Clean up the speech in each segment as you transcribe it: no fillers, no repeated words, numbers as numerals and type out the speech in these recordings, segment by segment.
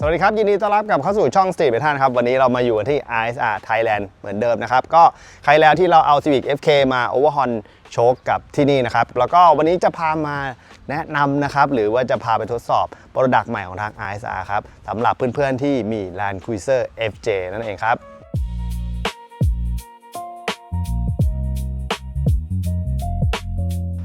สวัสดีครับยินดีต้อนรับกลับเข้าสู่ช่อง Street Better ครับวันนี้เรามาอยู่กันที่ ISR Thailand เหมือนเดิมนะครับก็ใครแล้วที่เราเอา Civic FK มา Overhaul โชคกับที่นี่นะครับแล้วก็วันนี้จะพามาแนะนำนะครับหรือว่าจะพาไปทดสอบ Product ใหม่ของทาง ISR ครับสำหรับเพื่อนๆที่มี Land Cruiser FJ นั่นเองครับ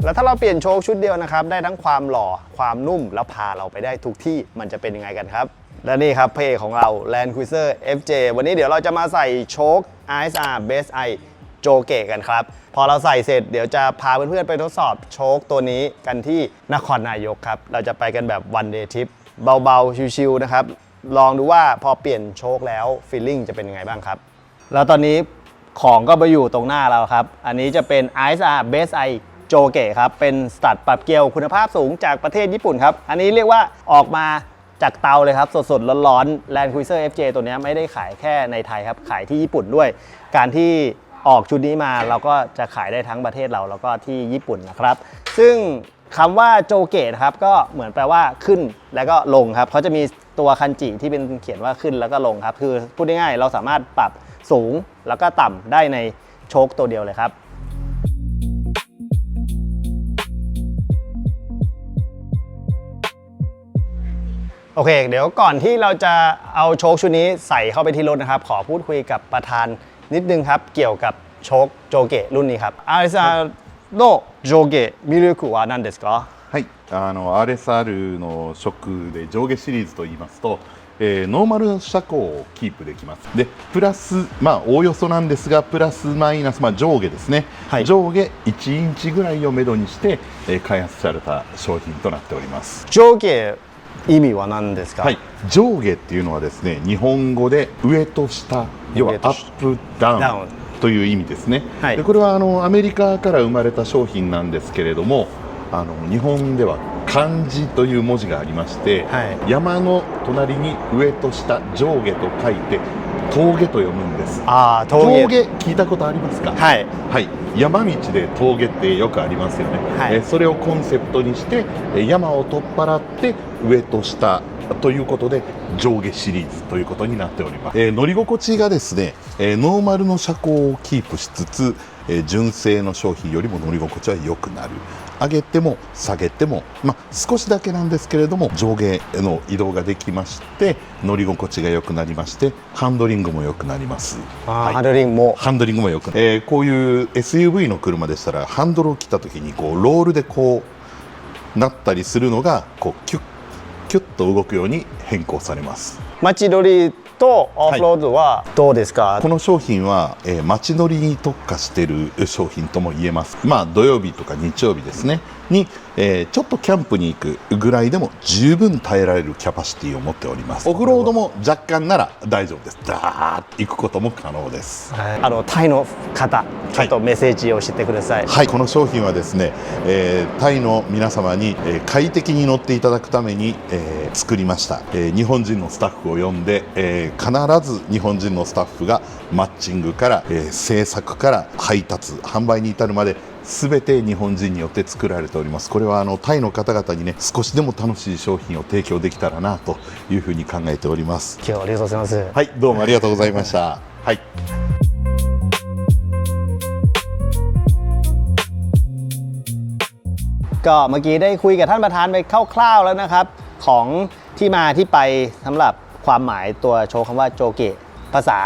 แล้วถ้าเราเปลี่ยนโชคชุดเดียวนะครับได้ทั้งความหล่อความนุ่มแล้วพาเราไปได้ทุกที่มันจะเป็นยังไงกันครับและนี่ครับเพจของเรา Land Cruiser FJ วันนี้เดี๋ยวเราจะมาใส่โชค ISR Base I โจเกะกันครับพอเราใส่เสร็จเดี๋ยวจะพาเพื่อนๆไปทดสอบโชคตัวนี้กันที่นครนายกครับเราจะไปกันแบบ one day trip เบาๆชิวๆนะครับลองดูว่าพอเปลี่ยนโชคแล้ว feeling จะเป็นยังไงบ้างครับแล้วตอนนี้ของก็ไปอยู่ตรงหน้าเราครับอันนี้จะเป็น ISR Base Iโจเกะครับเป็นสตัดปรับเกลียวคุณภาพสูงจากประเทศญี่ปุ่นครับอันนี้เรียกว่าออกมาจากเตาเลยครับสดๆร้อนๆ Land Cruiser FJ ตัวนี้ไม่ได้ขายแค่ในไทยครับขายที่ญี่ปุ่นด้วยการที่ออกชุดนี้มาเราก็จะขายได้ทั้งประเทศเราแล้วก็ที่ญี่ปุ่นนะครับซึ่งคำว่าโจเกะนะครับก็เหมือนแปลว่าขึ้นแล้วก็ลงครับเขาจะมีตัวคันจิที่เป็นเขียนว่าขึ้นแล้วก็ลงครับคือพูดง่ายๆเราสามารถปรับสูงแล้วก็ต่ำได้ในโชคตัวเดียวเลยครับโอเคเดี๋ยวก่อนที่เราจะเอาโชคชุดนี้ใส่เข้าไปที่รถนะครับขอพูดคุยกับประธานนิดนึงครับเกี่ยวกับโชคโจเกะรุ่นนี้ครับ RSR の上下魅力は何ですか？はい、RSR の色で上下シリーズと言いますと、ノーマル車高をキープできます。で、プラス、おおよそなんですが、プラスマイナス、上下ですね、はい、上下1インチぐらいをめどにして、開発された商品となっております。上下意味は何ですか？はい、上下っていうのはですね、日本語で上と下、要はアップダウンという意味ですね。はい、でこれはアメリカから生まれた商品なんですけれども、日本では漢字という文字がありまして、はい、山の隣に上と下上下と書いて峠と読むんです。峠聞いたことありますか？はい、はい、山道で峠ってよくありますよね。はい、それをコンセプトにして山を取っ払って上と下ということで上下シリーズということになっております。乗り心地がですね、ノーマルの車高をキープしつつ、純正の商品よりも乗り心地は良くなる。上げても下げても、少しだけなんですけれども上下の移動ができまして乗り心地が良くなりましてハンドリングも良くなります。はい、ハンドリングも良くなる、こういう SUV の車でしたらハンドルを切った時にこうロールでこうなったりするのがこうキュッと動くように変更されます。街乗りとオフロードはどうですか？はい、この商品は、街乗りに特化している商品とも言えます。土曜日とか日曜日ですねに、ちょっとキャンプに行くぐらいでも十分耐えられるキャパシティを持っております。オフロードも若干なら大丈夫です。ダーッと行くことも可能です。タイの方ちょっとメッセージを教えてください。はい、この商品はですね、タイの皆様に、快適に乗っていただくために、作りました。日本人のスタッフを呼んで、必ず日本人のスタッフがマッチングから、製作から配達販売に至るまで全て日本人によって作られております。これはタイの方々にね少しでも楽しい商品を提供できたらなというふうに考えております。今日はありがとうございます。はい、どうもありがとうございました。はい。ก็เมื่อกี้ได้คุยกับท่านประธานไปคร่าวๆแล้วนะครับของที่มาที่ไปสำหรับความหมายตัวโชว์คำว่าโจเกะภาษา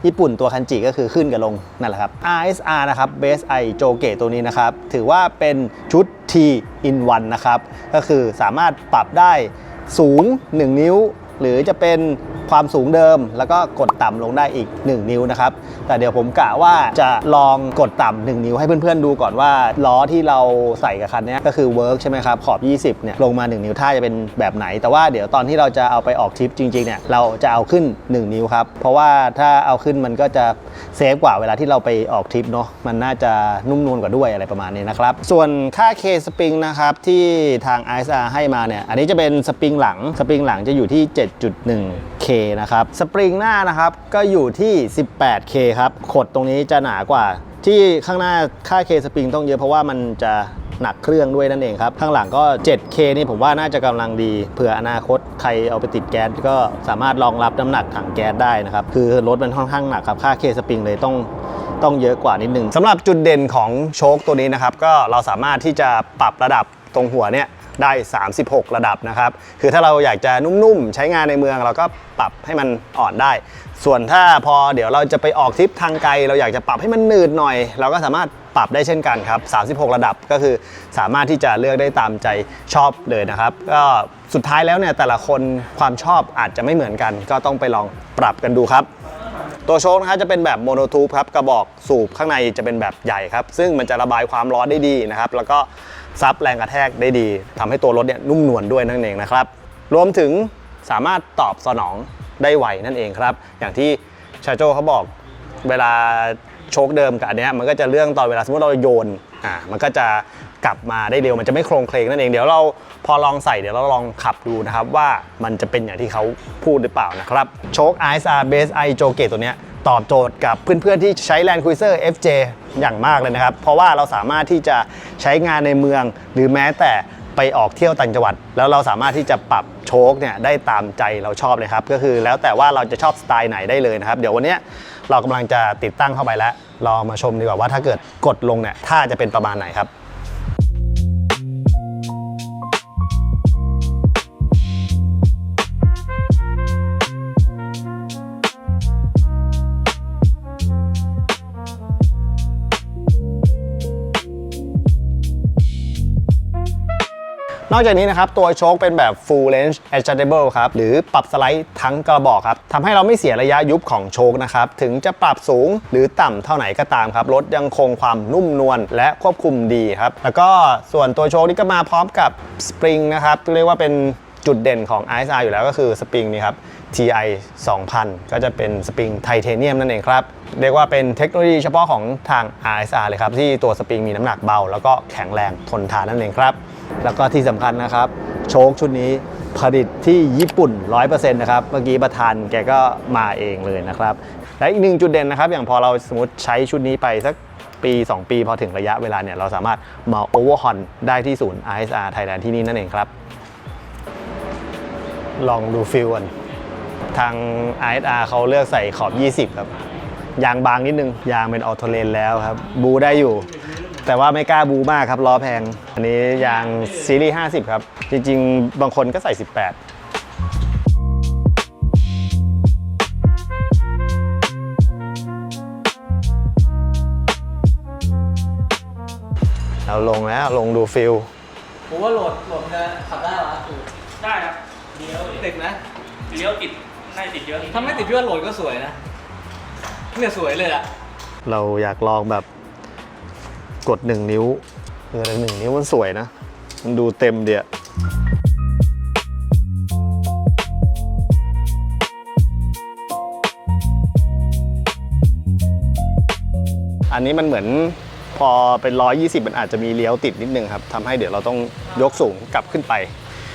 ญี่ปุ่นตัวคันจิก็คือขึ้นกับลงนั่นแหละครับ RSR นะครับ Base I โจเกะตัวนี้นะครับถือว่าเป็นชุด T in 1นะครับก็คือสามารถปรับได้สูง1นิ้วหรือจะเป็นความสูงเดิมแล้วก็กดต่ำลงได้อีก1นิ้วนะครับแต่เดี๋ยวผมกะว่าจะลองกดต่ำ1นิ้วให้เพื่อนๆดูก่อนว่าล้อที่เราใส่กับคันนี้ก็คือเวิร์กใช่ไหมครับขอบ20เนี่ยลงมา1นิ้วท่าจะเป็นแบบไหนแต่ว่าเดี๋ยวตอนที่เราจะเอาไปออกทริปจริงๆเนี่ยเราจะเอาขึ้น1นิ้วครับเพราะว่าถ้าเอาขึ้นมันก็จะเซฟกว่าเวลาที่เราไปออกทริปเนาะมันน่าจะนุ่มนวลกว่าด้วยอะไรประมาณนี้นะครับส่วนค่าเคสปริงนะครับที่ทาง ISR ให้มาเนี่ยอันนี้จะเป็นสปริงหลังจะอยู่ที่ 7.1K นะครับสปริงหน้านะครับก็อยู่ที่ 18K ครับขดตรงนี้จะหนากว่าที่ข้างหน้าค่า K สปริงต้องเยอะเพราะว่ามันจะ หนักเครื่องด้วยนั่นเองครับข้างหลังก็ 7K นี่ผมว่าน่าจะกำลังดีเผื่ออนาคตใครเอาไปติดแก๊สก็สามารถรองรับน้ำหนักถังแก๊สได้นะครับคือรถมันค่อนข้างหนักครับค่า K สปริงเลยต้องเยอะกว่านิดนึงสำหรับจุดเด่นของโชคตัวนี้นะครับก็เราสามารถที่จะปรับระดับตรงหัวเนี่ยได้36ระดับนะครับคือถ้าเราอยากจะนุ่มๆใช้งานในเมืองเราก็ปรับให้มันอ่อนได้ส่วนถ้าพอเดี๋ยวเราจะไปออกทริปทางไกลเราอยากจะปรับให้มันหนืดหน่อยเราก็สามารถปรับได้เช่นกันครับ36ระดับก็คือสามารถที่จะเลือกได้ตามใจชอบเลยนะครับก็สุดท้ายแล้วเนี่ยแต่ละคนความชอบอาจจะไม่เหมือนกันก็ต้องไปลองปรับกันดูครับตัวโชคนะครับจะเป็นแบบโมโนทูบครับกระบอกสูบข้างในจะเป็นแบบใหญ่ครับซึ่งมันจะระบายความร้อนได้ดีนะครับแล้วก็ซับแรงกระแทกได้ดีทำให้ตัวรถเนี่ยนุ่มนวลด้วยนั่นเองนะครับรวมถึงสามารถตอบสนองได้ไวนั่นเองครับอย่างที่ชาโจเขาบอกเวลาโชคเดิมกับอันนี้มันก็จะเรื่องตอนเวลาสมมติเราโยนมันก็จะกลับมาได้เร็วมันจะไม่โครงเคลงนั่นเองเดี๋ยวเราพอลองใส่เดี๋ยวเราลองขับดูนะครับว่ามันจะเป็นอย่างที่เขาพูดหรือเปล่านะครับโชค ISR Base I Joke ตัวเนี้ยตอบโจทย์กับเพื่อนๆที่ใช้ Land Cruiser FJ อย่างมากเลยนะครับเพราะว่าเราสามารถที่จะใช้งานในเมืองหรือแม้แต่ไปออกเที่ยวต่างจังหวัดแล้วเราสามารถที่จะปรับโชคเนี่ยได้ตามใจเราชอบเลยครับก็คือแล้วแต่ว่าเราจะชอบสไตล์ไหนได้เลยนะครับเดี๋ยววันนี้เรากำลังจะติดตั้งเข้าไปแล้วลองมาชมดีกว่าว่าถ้าเกิดกดลงเนี่ยถ้าจะเป็นประมาณไหนครับนอกจากนี้นะครับตัวโชคเป็นแบบ full range adjustable ครับหรือปรับสไลด์ทั้งกระบอกครับทำให้เราไม่เสียระยะยุบของโชคนะครับถึงจะปรับสูงหรือต่ำเท่าไหนก็ตามครับรถยังคงความนุ่มนวลและควบคุมดีครับแล้วก็ส่วนตัวโชคนี่ก็มาพร้อมกับสปริงนะครับเรียกว่าเป็นจุดเด่นของ ISR อยู่แล้วก็คือสปริงนี่ครับ TI 2000 ก็จะเป็นสปริงไทเทเนียมนั่นเองครับเรียกว่าเป็นเทคโนโลยีเฉพาะของทาง ISR เลยครับที่ตัวสปริงมีน้ำหนักเบาแล้วก็แข็งแรงทนทานนั่นเองครับแล้วก็ที่สำคัญนะครับโชคชุดนี้ผลิตที่ญี่ปุ่น 100% นะครับเมื่อกี้ประธานแกก็มาเองเลยนะครับและอีกหนึ่งจุดเด่นนะครับอย่างพอเราสมมติใช้ชุดนี้ไปสักปี 2 ปีพอถึงระยะเวลาเนี่ยเราสามารถมาโอเวอร์ฮอนได้ที่ศูนย์ ISR Thailand ที่นี่นั่นเองครับลองดูฟิลกันทาง ISR เขาเลือกใส่ขอบ 20 ครับยางบางนิดนึงยางเป็นออโตเลนแล้วครับบูได้อยู่แต่ว่าไม่กล้าบูมากครับล้อแพงอันนี้ยางซีรีส์50ครับจริงๆบางคนก็ใส่18เราลงแล้วลงดูฟิลผมว่าโหลดจะขับได้เหรอได้ครับเลี้ยวติดนะเลี้ยวติดน่าติดเยอะถ้าไม่ติดพี่ว่าโหลดก็สวยนะเนี่ยสวยเลยอะเราอยากลองแบบกด1 นิ้วแต่1 นิ้วมันสวยนะมันดูเต็มเดียอันนี้มันเหมือนพอเป็น120มันอาจจะมีเลี้ยวติดนิดนึงครับทำให้เดี๋ยวเราต้องยกสูงกลับขึ้นไป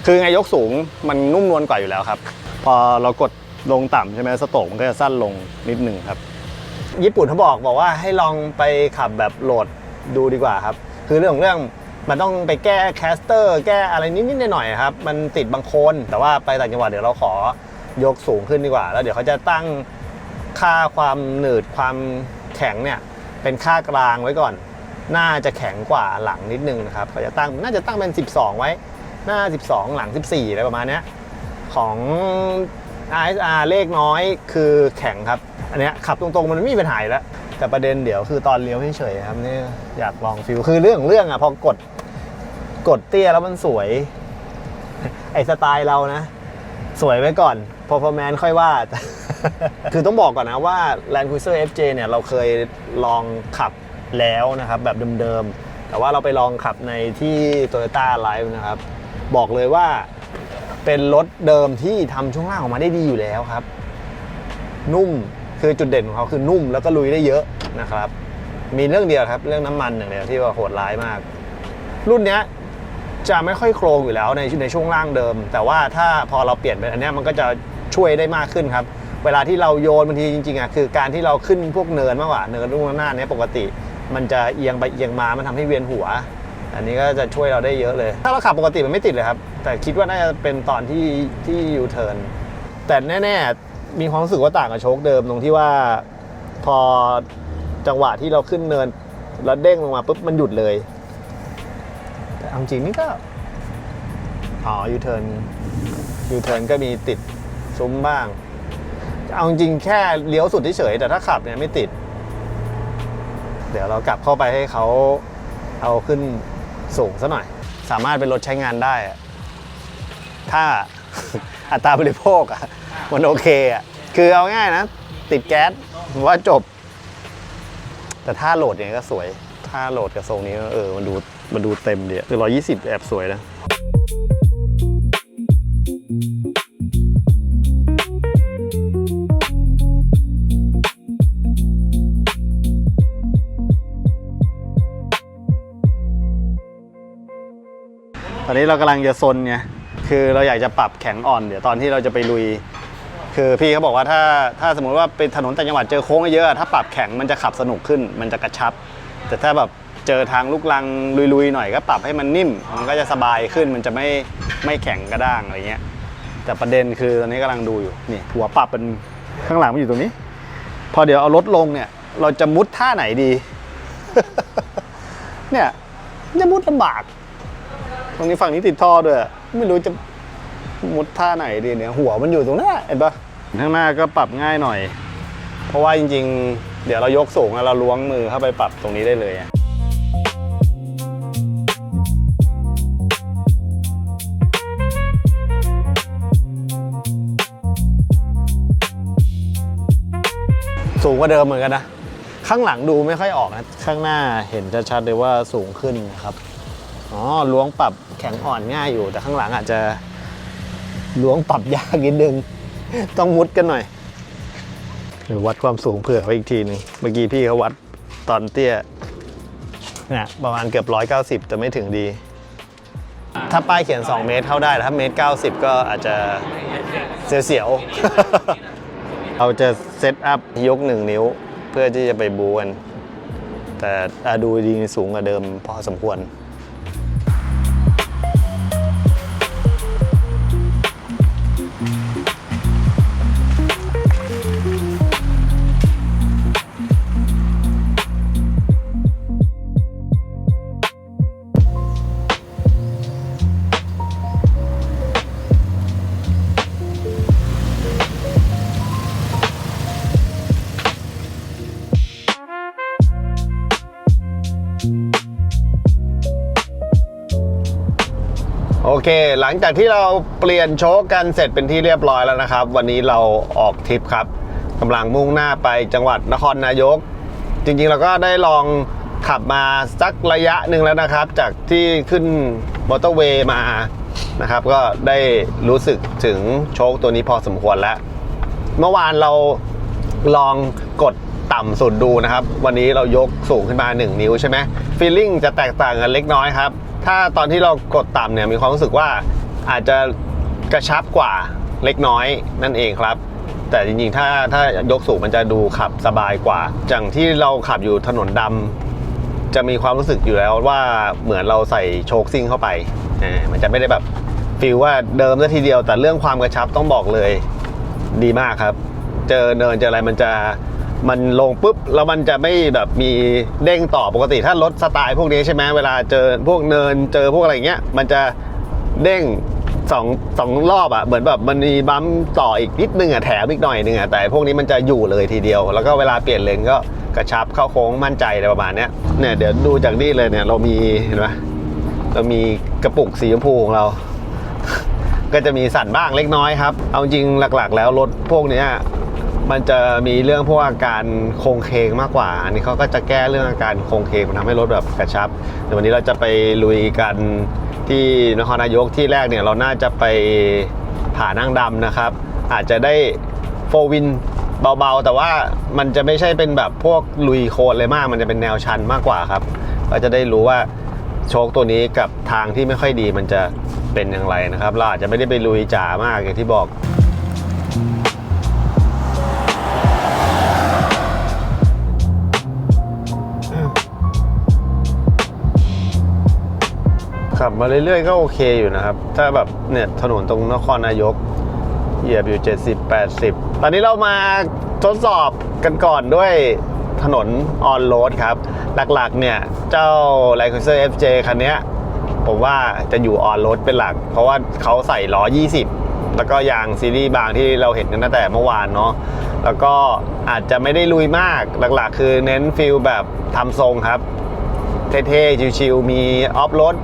คือไงยกสูงมันนุ่มนวลกว่าอยู่แล้วครับพอเรากดลงต่ำใช่ไหมสโตรกมันก็จะสั้นลงนิดนึงครับญี่ปุ่นเขาบอกว่าให้ลองไปขับแบบโหลดดูดีกว่าครับคือเรื่องมันต้องไปแก้แคสเตอร์แก้อะไรนิดๆหน่อยๆครับมันติดบางโคนแต่ว่าไปต่างจังหวัดเดี๋ยวเราขอยกสูงขึ้นดีกว่าแล้วเดี๋ยวเขาจะตั้งค่าความหนืดความแข็งเนี่ยเป็นค่ากลางไว้ก่อนน่าจะแข็งกว่าหลังนิดนึงนะครับเขาจะตั้งน่าจะตั้งเป็น12ไว้หน้า12หลัง14อะไรประมาณนี้ของ ISR เลขน้อยคือแข็งครับอันนี้ขับตรงๆมันไม่มีปัญหาแล้วแต่ประเด็นเดี๋ยวคือตอนเลี้ยวเฉยๆครับนี่อยากลองฟิลคือเรื่องอ่ะพอกดเตี้ยแล้วมันสวยไอสไตล์เรานะสวยไว้ก่อนperformanceค่อยว่า คือต้องบอกก่อนนะว่า Land Cruiser FJ เนี่ยเราเคยลองขับแล้วนะครับแบบเดิมๆแต่ว่าเราไปลองขับในที่ Toyota Live นะครับบอกเลยว่าเป็นรถเดิมที่ทำช่วงล่างออกมาได้ดีอยู่แล้วครับนุ่มคือจุดเด่นของเขาคือนุ่มแล้วก็ลุยได้เยอะนะครับมีเรื่องเดียวครับเรื่องน้ำมันอย่างเดียวที่ว่าโหดร้ายมากรุ่นนี้จะไม่ค่อยโครงอยู่แล้วในช่วงล่างเดิมแต่ว่าถ้าพอเราเปลี่ยนเป็นอันนี้มันก็จะช่วยได้มากขึ้นครับเวลาที่เราโยนบางทีจริงๆอ่ะคือการที่เราขึ้นพวกเนินมากกว่าเนินลูกหน้านี้ปกติมันจะเอียงไปเอียงมามันทำให้เวียนหัว อันนี้ก็จะช่วยเราได้เยอะเลย ถ้าเราขับปกติมันไม่ติดเลยครับแต่คิดว่าน่าจะเป็นตอนที่ยูเทิร์นแต่แน่ๆมีความรู้สึกว่าต่างกับโชคเดิมตรงที่ว่าพอจังหวะที่เราขึ้นเนินแล้วเด้งลงมาปุ๊บมันหยุดเลยแต่เอาจริงนี่ก็ยูเทิร์นก็มีติดซุ้มบ้างเอาจริงแค่เลี้ยวสุดเฉยๆแต่ถ้าขับเนี่ยไม่ติดเดี๋ยวเรากลับเข้าไปให้เขาเอาขึ้นสูงซะหน่อยสามารถเป็นรถใช้งานได้ถ้า อัตราบริโภคมันโอเคคือเอาง่ายนะติดแก๊สว่าจบแต่ถ้าโหลดเนี่ยก็สวยถ้าโหลดกับทรงนี้มันดูเต็มดีคือ120แอบสวยนะตอนนี้เรากำลังจะซนไงคือเราอยากจะปรับแข็งอ่อนเดี๋ยวตอนที่เราจะไปลุยคือพี่เขาบอกว่าถ้าสมมติว่าเป็นถนนต่างจังหวัดเจอโค้งเยอะถ้าปรับแข็งมันจะขับสนุกขึ้นมันจะกระชับแต่ถ้าแบบเจอทางลูกรังลุยๆหน่อยก็ปรับให้มันนิ่มมันก็จะสบายขึ้นมันจะไม่แข็งกระด้างอะไรเงี้ยแต่ประเด็นคือตอนนี้กำลังดูอยู่นี่หัวปรับเป็นข้างหลังมันอยู่ตรงนี้พอเดี๋ยวเอารถลงเนี่ยเราจะมุดท่าไหนดี เนี่ยจะมุดลำบากตรงนี้ฝั่งนี้ติดท่อด้วยไม่รู้จะมุดท่าไหนดีเนี่ยหัวมันอยู่ตรงนั้นเห็นปะข้างหน้าก็ปรับง่ายหน่อยเพราะว่าจริงๆเดี๋ยวเรายกสูงแล้วเราล้วงมือเข้าไปปรับตรงนี้ได้เลยสูงกว่าเดิมเหมือนกันนะข้างหลังดูไม่ค่อยออกนะข้างหน้าเห็นชัดๆเลยว่าสูงขึ้นครับล้วงปรับแข็งอ่อนง่ายอยู่แต่ข้างหลังอาจจะล้วงปรับยากนิดนึงต้องมุดกันหน่อยหรือวัดความสูงเผื่อไว้อีกทีนึงเมื่อกี้พี่เขาวัดตอนเตี้ยเนี่ยประมาณเกือบ190แต่ไม่ถึงดีถ้าป้ายเขียน2 เมตรเข้าได้ถ้า1.90 เมตรก็อาจจะเสียวๆเราจะเซตอัพยก1 นิ้วเพื่อที่จะไปบูกันแต่ดูดีสูงกว่าเดิมพอสมควรโอเคหลังจากที่เราเปลี่ยนโชคกันเสร็จเป็นที่เรียบร้อยแล้วนะครับวันนี้เราออกทริปครับกำลังมุ่งหน้าไปจังหวัดนครนายกจริงๆเราก็ได้ลองขับมาสักระยะหนึ่งแล้วนะครับจากที่ขึ้นมอเตอร์เวย์มานะครับก็ได้รู้สึกถึงโชคตัวนี้พอสมควรแล้วเมื่อวานเราลองกดต่ำสุดดูนะครับวันนี้เรายกสูงขึ้นมา1 นิ้วใช่ไหมฟีลลิ่งจะแตกต่างกันเล็กน้อยครับถ้าตอนที่เรากดต่ำเนี่ยมีความรู้สึกว่าอาจจะกระชับกว่าเล็กน้อยนั่นเองครับแต่จริงๆถ้ายกสูงมันจะดูขับสบายกว่าอย่างที่เราขับอยู่ถนนดำจะมีความรู้สึกอยู่แล้วว่าเหมือนเราใส่โชคซิ่งเข้าไปมันจะไม่ได้แบบฟีลว่าเดิมซะทีเดียวแต่เรื่องความกระชับต้องบอกเลยดีมากครับเจอเนินเจออะไรมันลงปุ๊บแล้วมันจะไม่แบบมีเด้งต่อปกติถ้ารถสไตล์พวกนี้ใช่ไหมเวลาเจอพวกเนินเจอพวกอะไรเงี้ยมันจะเด้งสองรอบเหมือนแบบมันมีบัมต่ออีกนิดนึงแถมอีกหน่อยนึงแต่พวกนี้มันจะอยู่เลยทีเดียวแล้วก็เวลาเปลี่ยนเลนก็กระชับเข้าโค้งมั่นใจอะไรประมาณนี้เนี่ยเดี๋ยวดูจากนี่เลยเนี่ยเรามีเห็นไหมเรามีกระปุกสีชมพูของเรา ก็จะมีสั่นบ้างเล็กน้อยครับเอาจริงหลักๆแล้วรถพวกนี้มันจะมีเรื่องพวกอาการโครงเคงมากกว่าอันนี้เขาก็จะแก้เรื่องอาการโครงเคงมันทำให้รถแบบกระชับเดี๋ยววันนี้เราจะไปลุยกันที่นครนายกที่แรกเนี่ยเราน่าจะไปผานั่งดำนะครับอาจจะได้โฟวินเบาๆแต่ว่ามันจะไม่ใช่เป็นแบบพวกลุยโคลนเลยมากมันจะเป็นแนวชันมากกว่าครับก็จะได้รู้ว่าโชคตัวนี้กับทางที่ไม่ค่อยดีมันจะเป็นอย่างไรนะครับเราอาจจะไม่ได้ไปลุยจ๋ามากอย่างที่บอก ขับมาเรื่อยๆก็โอเคอยู่นะครับถ้าแบบเนี่ยถนนตรงนครนายกเหยียบอยู่70-80ตอนนี้เรามาทดสอบกันก่อนด้วยถนนออนโรดครับหลักๆเนี่ยเจ้า Land Cruiser FJ คันนี้ผมว่าจะอยู่ออนโรดเป็นหลักเพราะว่าเขาใส่ล้อ20แล้วก็ยางซีรีส์บางที่เราเห็นกันตั้งแต่เมื่อวานเนาะแล้วก็อาจจะไม่ได้ลุยมากหลักๆคือเน้นฟิลแบบทำทรงครับเท่ๆชิวๆมีออฟโรด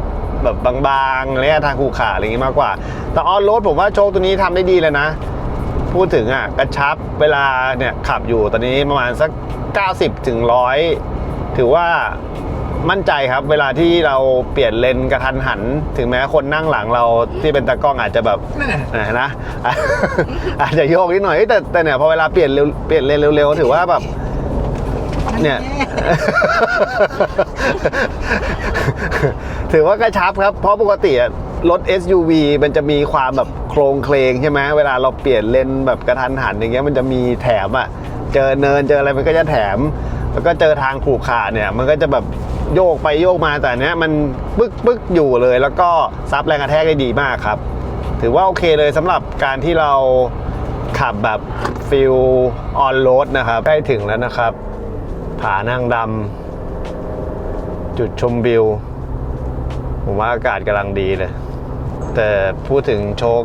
แบบบางๆอะไรทางคูขาอะไรอย่างงี้มากกว่าแต่ออนโรดผมว่าโชคตัวนี้ทำได้ดีเลยนะพูดถึงกระชับเวลาเนี่ยขับอยู่ตอนนี้ประมาณสัก90 ถึง 100ถือว่ามั่นใจครับเวลาที่เราเปลี่ยนเลนกระทันหันถึงแม้คนนั่งหลังเราที่เป็นตากล้องอาจจะแบบนะ อาจจะโยกนิดหน่อยแต่เนี่ยพอเวลาเปลี่ยนเลนเร็วๆถือว่าแบบเนี่ยถือว่ากระชับครับเพราะปกติรถ SUV มันจะมีความแบบโครงเคลงใช่ไหมเวลาเราเปลี่ยนเลนแบบกระทันหันอย่างเงี้ยมันจะมีแถมเจอเนินเจออะไรมันก็จะแถมแล้วก็เจอทางขรุขระเนี่ยมันก็จะแบบโยกไปโยกมาแต่เนี้ยมันปึ๊กอยู่เลยแล้วก็ซับแรงกระแทกได้ดีมากครับถือว่าโอเคเลยสำหรับการที่เราขับแบบฟิลออนโรดนะครับใกล้ถึงแล้วนะครับผานางดำจุดชมวิวผมว่าอากาศกำลังดีเลยแต่พูดถึงโชค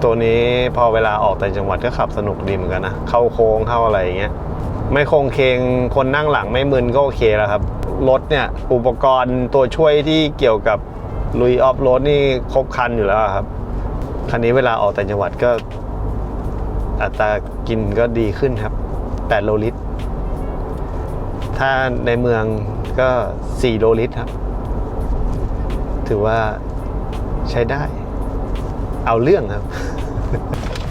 ตัวนี้พอเวลาออกต่างจังหวัดก็ขับสนุกดีเหมือนกันนะเข้าโค้งเข้าอะไรอย่างเงี้ยไม่คงเคงคนนั่งหลังไม่มึนก็โอเคแล้วครับรถเนี่ยอุปกรณ์ตัวช่วยที่เกี่ยวกับลุยออฟโรดนี่ครบครันอยู่แล้วครับคันนี้เวลาออกต่างจังหวัดก็อัตรากินก็ดีขึ้นครับ8 โลลิตรถ้าในเมืองก็4 โลลิตรครับถือว่าใช้ได้เอาเรื่องครับ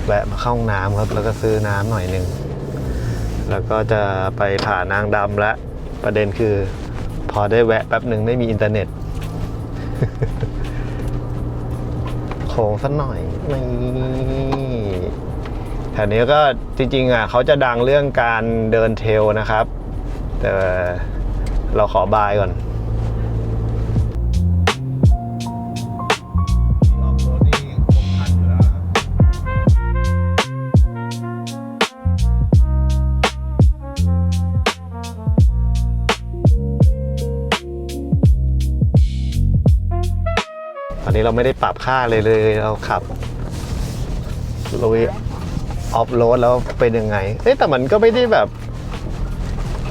แวะมาเข้าห้องน้ำครับแล้วก็ซื้อน้ำหน่อยหนึ่งแล้วก็จะไปผ่านางดำและประเด็นคือพอได้แวะแป๊บหนึ่งไม่มีอินเทอร์เน็ต โค้งสักหน่อยนี่แถวนี้ก็จริงๆเขาจะดังเรื่องการเดินเทรลนะครับแต่เราขอบายก่อนตอนนี้เราไม่ได้ปรับค่าเลยเราขับลุยออฟโรดแล้วเป็นยังไงแต่มันก็ไม่ได้แบบ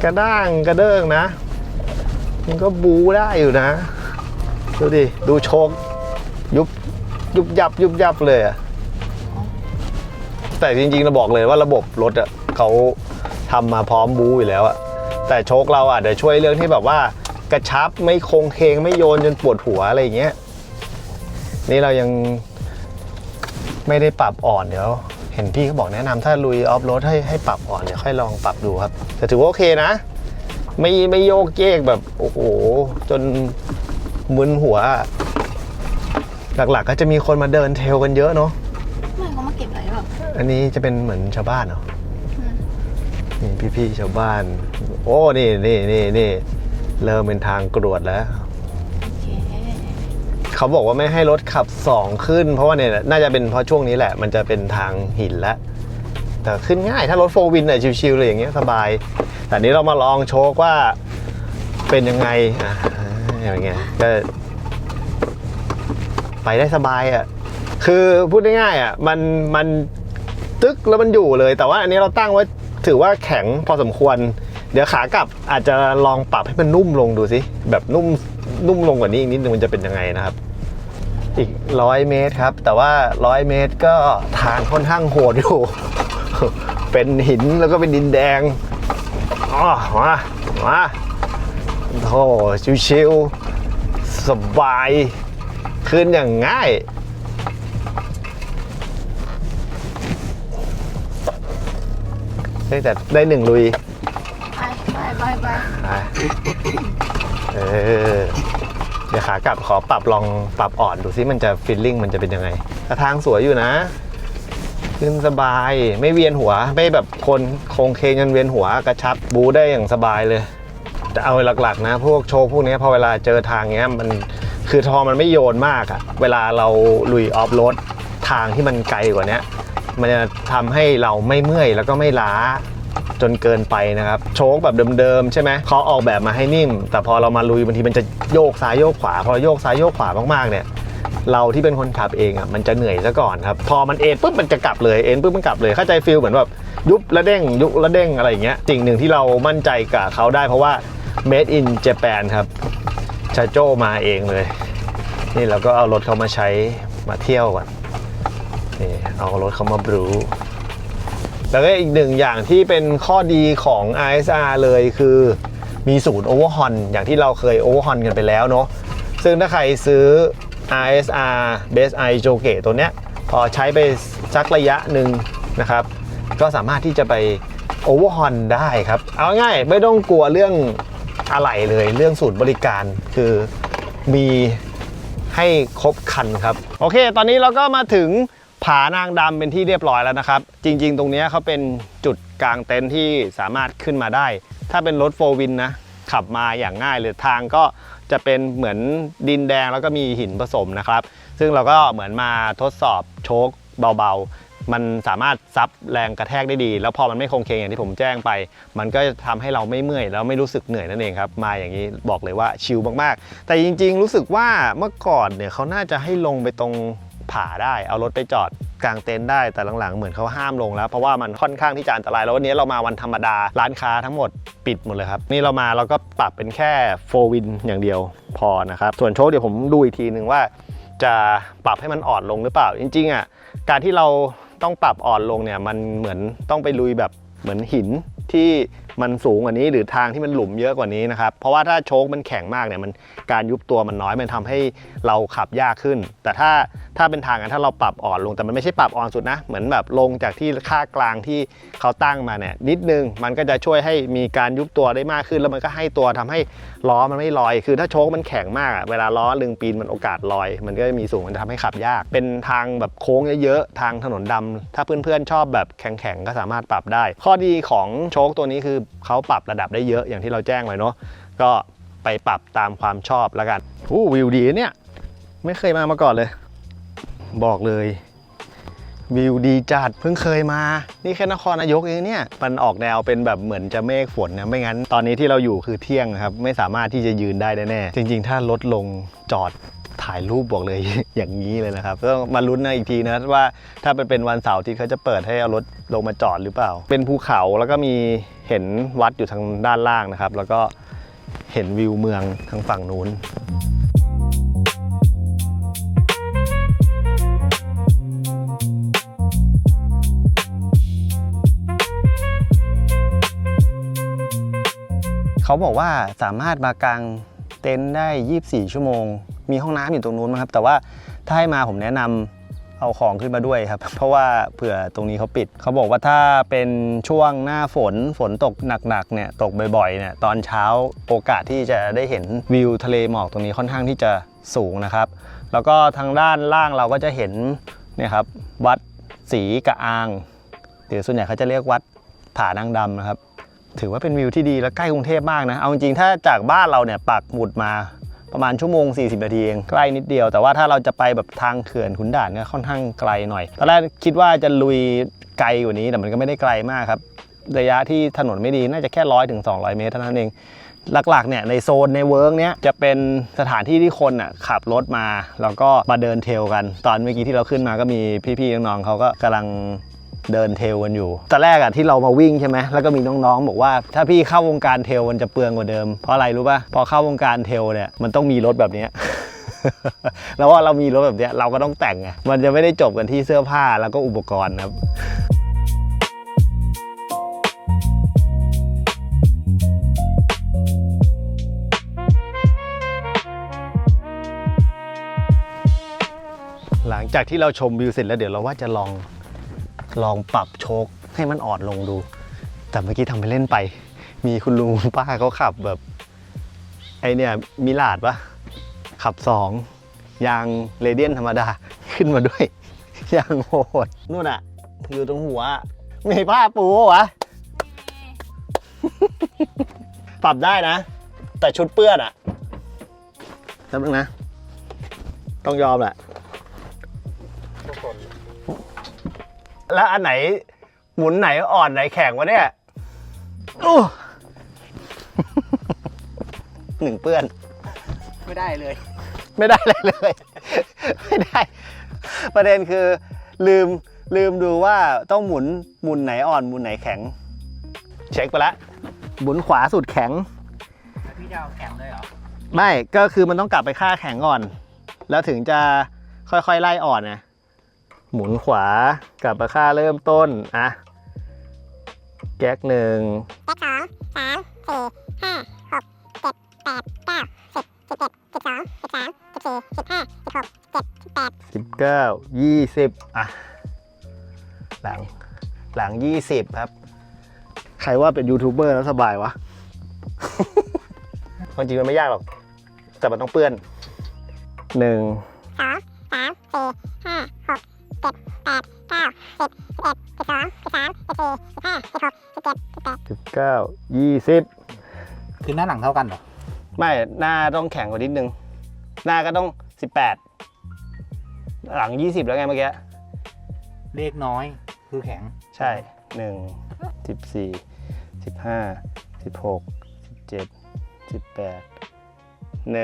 กระด้างกระเด้งนะมันก็บูได้อยู่นะดูดิดูโชคยุบยับเลยแต่จริงๆเราบอกเลยว่าระบบรถเขาทำมาพร้อมบูอยู่แล้วแต่โชคเราเดี๋ยวช่วยเรื่องที่แบบว่ากระชับไม่โค้งเคงไม่โยนจนปวดหัวอะไรอย่างเงี้ยนี่เรายังไม่ได้ปรับอ่อนเดี๋ยวเห็นพี่เขาบอกแนะนำถ้าลุยออฟโรดให้ปรับอ่อนเดี๋ยวค่อยลองปรับดูครับแต่ถือว่าโอเคนะไม่โยกเยกแบบโอ้โหจนมึนหัวหลักๆก็จะมีคนมาเดินเทรลกันเยอะเนาะไม่เขามาเก็บอะไรหรออันนี้จะเป็นเหมือนชาวบ้านเหรอนี่พี่ๆชาวบ้านโอ้นี่เริ่มเป็นทางกรวดแล้วเขาบอกว่าไม่ให้รถขับ2ขึ้นเพราะว่าเนี่ยน่าจะเป็นเพราะช่วงนี้แหละมันจะเป็นทางหินแล้วแต่ขึ้นง่ายถ้ารถ4 วินชิวๆเลยอย่างเงี้ยสบายแต่นี้เรามาลองโชคว่าเป็นยังไงอย่างเงี้ยก็ไปได้สบายคือพูดง่ายๆมันตึกแล้วมันอยู่เลยแต่ว่าอันนี้เราตั้งไว้ถือว่าแข็งพอสมควรเดี๋ยวขากลับอาจจะลองปรับให้มันนุ่มลงดูสิแบบนุ่มลงกว่านี้อีกนิดนึงมันจะเป็นยังไงนะครับอีก100 เมตรครับแต่ว่า100 เมตรก็ทางค่อนข้างโหดอยู่ เป็นหินแล้วก็เป็นดินแดงมาโอ้ชิวๆสบายขึ้นอย่างง่ายแต่ได้1 ลุยไปเดี๋ยวขากลับขอลองปรับอ่อนดูซิมันจะฟีลลิ่งมันจะเป็นยังไงทางสวยอยู่นะขึ้นสบายไม่เวียนหัวไม่แบบคนโค้งเคงจนเวียนหัวกระชับบูได้อย่างสบายเลยแต่เอาหลักๆนะพวกโชว์พวกนี้พอเวลาเจอทางเงี้ยมัน คือทอมันไม่โยนมากอะเวลาเราลุยออฟโรดทางที่มันไกลกว่านี้มันจะทำให้เราไม่เมื่อยแล้วก็ไม่ล้าจนเกินไปนะครับโชคแบบเดิมๆใช่ไหมเขาออกแบบมาให้นิ่มแต่พอเรามาลุยบางทีมันจะโยกซ้ายโยกขวาพอโยกซ้ายโยกขวามากๆเนี่ยเราที่เป็นคนขับเองอ่ะมันจะเหนื่อยซะก่อนครับพอมันเอ็นปุ๊บมันจะกลับเลยเอ็นปุ๊บมันกลับเลยเข้าใจฟีลเหมือนแบบยุบแล้วเด้งยุบแล้วเด้งอะไรอย่างเงี้ยสิ่งหนึ่งที่เรามั่นใจกับเขาได้เพราะว่า Made in Japan ครับชาโจ้มาเองเลยนี่เราก็เอารถเขามาใช้มาเที่ยวก่อนนี่เอารถเขามาบรูแล้วก็อีกหนึ่งอย่างที่เป็นข้อดีของ RSR เลยคือมีศูนย์โอเวอร์ฮอนอย่างที่เราเคยโอเวอร์ฮอนกันไปแล้วเนาะซึ่งถ้าใครซื้อ RSR Best Eye Joke ตัวเนี้ยพอใช้ไปสักระยะหนึ่งนะครับก็สามารถที่จะไปโอเวอร์ฮอนได้ครับเอาง่ายไม่ต้องกลัวเรื่องอะไรเลยเรื่องศูนย์บริการคือมีให้ครบคันครับโอเคตอนนี้เราก็มาถึงผานางดำเป็นที่เรียบร้อยแล้วนะครับจริงๆตรงนี้เขาเป็นจุดกลางเต็นท์ที่สามารถขึ้นมาได้ถ้าเป็นรถโฟร์วินนะขับมาอย่างง่ายเลยทางก็จะเป็นเหมือนดินแดงแล้วก็มีหินผสมนะครับซึ่งเราก็เหมือนมาทดสอบโชคเบาๆมันสามารถซับแรงกระแทกได้ดีแล้วพอมันไม่คงเคงอย่างที่ผมแจ้งไปมันก็จะทำให้เราไม่เมื่อยแล้วไม่รู้สึกเหนื่อยนั่นเองครับมาอย่างนี้บอกเลยว่าชิลมากๆแต่จริงๆรู้สึกว่าเมื่อก่อนเนี่ยเขาน่าจะให้ลงไปตรงผาได้เอารถไปจอดกลางเต็นท์ได้แต่หลังๆเหมือนเขาห้ามลงแล้วเพราะว่ามันค่อนข้างที่จะอันตรายแล้ววันนี้เรามาวันธรรมดาร้านค้าทั้งหมดปิดหมดเลยครับนี่เรามาเราก็ปรับเป็นแค่โฟร์วินอย่างเดียวพอนะครับส่วนโชคเดี๋ยวผมดูอีกทีนึงว่าจะปรับให้มันอ่อนลงหรือเปล่าจริงๆอ่ะการที่เราต้องปรับอ่อนลงเนี่ยมันเหมือนต้องไปลุยแบบเหมือนหินที่มันสูงกว่านี้หรือทางที่มันหลุมเยอะกว่านี้นะครับเพราะว่าถ้าโชคมันแข็งมากเนี่ยมันการยุบตัวมันน้อยมันทำให้เราขับยากขึ้นแต่ถ้าเป็นทางถ้าเราปรับอ่อนลงแต่มันไม่ใช่ปรับอ่อนสุดนะเหมือนแบบลงจากที่ค่ากลางที่เขาตั้งมาเนี่ยนิดนึงมันก็จะช่วยให้มีการยุบตัวได้มากขึ้นแล้วมันก็ให้ตัวทำให้ล้อมันไม่ลอยคือถ้าโชคมันแข็งมากเวลาล้อลึงปีนมันโอกาสลอยมันก็มีสูงมันจะทำให้ขับยากเป็นทางแบบโค้งเยอะๆทางถนนดำถ้าเพื่อนๆชอบแบบแข็งๆก็สามารถปรับได้ข้อดีของโชคตัวนี้คือเขาปรับระดับได้เยอะอย่างที่เราแจ้งไว้เนาะก็ไปปรับตามความชอบแล้วกันวิวดีเนี่ยไม่เคยมาก่อนเลยบอกเลยวิวดีจัดเพิ่งเคยมานี่แค่นครนายกเองเนี่ยมันออกแนวเป็นแบบเหมือนจะเมฆฝนนะไม่งั้นตอนนี้ที่เราอยู่คือเที่ยงครับไม่สามารถที่จะยืนได้แน่ๆจริงๆถ้ารถลงจอดถ่ายรูปบอกเลย อย่างนี้เลยนะครับต้องมาลุ้นนะอีกทีนะว่าถ้าเป็นวันเสาร์ที่เขาจะเปิดให้เอารถลงมาจอดหรือเปล่าเป็นภูเขาแล้วก็มีเห็นวัดอยู่ทางด้านล่างนะครับแล้วก็เห็นวิวเมืองทางฝั่งนู้นเขาบอกว่าสามารถมากางเต็นท์ได้24ชั่วโมงมีห้องน้ำอยู่ตรงนู้นนะครับแต่ว่าถ้าให้มาผมแนะนำเอาของขึ้นมาด้วยครับเพราะว่าเผื่อตรงนี้เขาปิดเขาบอกว่าถ้าเป็นช่วงหน้าฝนตกหนักๆเนี่ยตกบ่อยๆเนี่ยตอนเช้าโอกาสที่จะได้เห็นวิวทะเลหมอกตรงนี้ค่อนข้างที่จะสูงนะครับแล้วก็ทางด้านล่างเราก็จะเห็นเนี่ยครับวัดศรีกะอางหรือส่วนใหญ่เขาจะเรียกวัดผานางดำนะครับถือว่าเป็นวิวที่ดีและใกล้กรุงเทพมากนะเอาจริงๆถ้าจากบ้านเราเนี่ยปักหมุดมาประมาณชั่วโมง40นาทีเองใกล้นิดเดียวแต่ว่าถ้าเราจะไปแบบทางเขื่อนขุนด่านก็ค่อนข้างไกลหน่อยตอนแรกคิดว่าจะลุยไกลกว่านี้แต่มันก็ไม่ได้ไกลมากครับระยะที่ถนนไม่ดีน่าจะแค่100 ถึง 200 เมตรเท่านั้นเองหลักๆเนี่ยในโซนในเวิร์กเนี้ยจะเป็นสถานที่ที่คนขับรถมาแล้วก็มาเดินเทรลกันตอนเมื่อกี้ที่เราขึ้นมาก็มีพี่ๆน้องๆเขาก็กำลังเดินเทรลกันอยู่ตอนแรกที่เรามาวิ่งใช่ไหมแล้วก็มีน้องๆบอกว่าถ้าพี่เข้าวงการเทรลมันจะเปลืองกว่าเดิมเพราะอะไรรู้ป่ะพอเข้าวงการเทรลเนี่ยมันต้องมีรถแบบนี้ แล้วว่าเรามีรถแบบนี้เราก็ต้องแต่งไงมันจะไม่ได้จบกันที่เสื้อผ้าแล้วก็อุปกรณ์ครับหลังจากที่เราชมวิวเสร็จแล้วเดี๋ยวเราว่าจะลองปรับโชคให้มันอ่อนลงดูแต่เมื่อกี้ทำไปเล่นไปมีคุณลุงคุณป้าเขาขับแบบไอเนี่ยมิลาดปะขับ2ยางเรเดียนธรรมดาขึ้นมาด้วยยางโหดนู่นอะอยู่ตรงหัวไม่ผ้าปูวะ ปรับได้นะแต่ชุดเปื้อนอะจำนึงนะ ต้องยอมแหละแล้วอันไหนหมุนไหนอ่อนไหนแข็งวะเนี่ยหนึ่งเปื้อน ไม่ได้เลย ไม่ได้อะไรเลย ไม่ได้ ประเด็นคือลืมดูว่าต้องหมุนไหนอ่อนหมุนไหนแข็ง เช็คไปแล้วหมุนขวาสุดแข็ง พี่จะเอาแข็งเลยเหรอ ไม่ก็คือมันต้องกลับไปค่าแข็งก่อน แล้วถึงจะค่อยๆไล่อ่อนนะหมุนขวากลับมาค่าเริ่มต้นอ่ะแก๊ก1 แก๊ก2 3 4 5 6 7 8 9 10 11 12 13 14 15 16 17 18 19 20อ่ะหลัง20ครับใครว่าเป็นยูทูบเบอร์แล้วสบายวะ ความจริงมันไม่ยากหรอกแต่มันต้องเปื้อน1 2 3 4 5 6 7 8 9 10 11 12 13 14 15 16 17 18 19 20คือหน้าหลังเท่ากันเหรอ ไม่หน้าต้องแข็งกว่านิดนึงหน้าก็ต้อง18หลัง20แล้วไงเมื่อกี้ เลขน้อยคือแข็ง ใช่1 14 15 16 17 18 1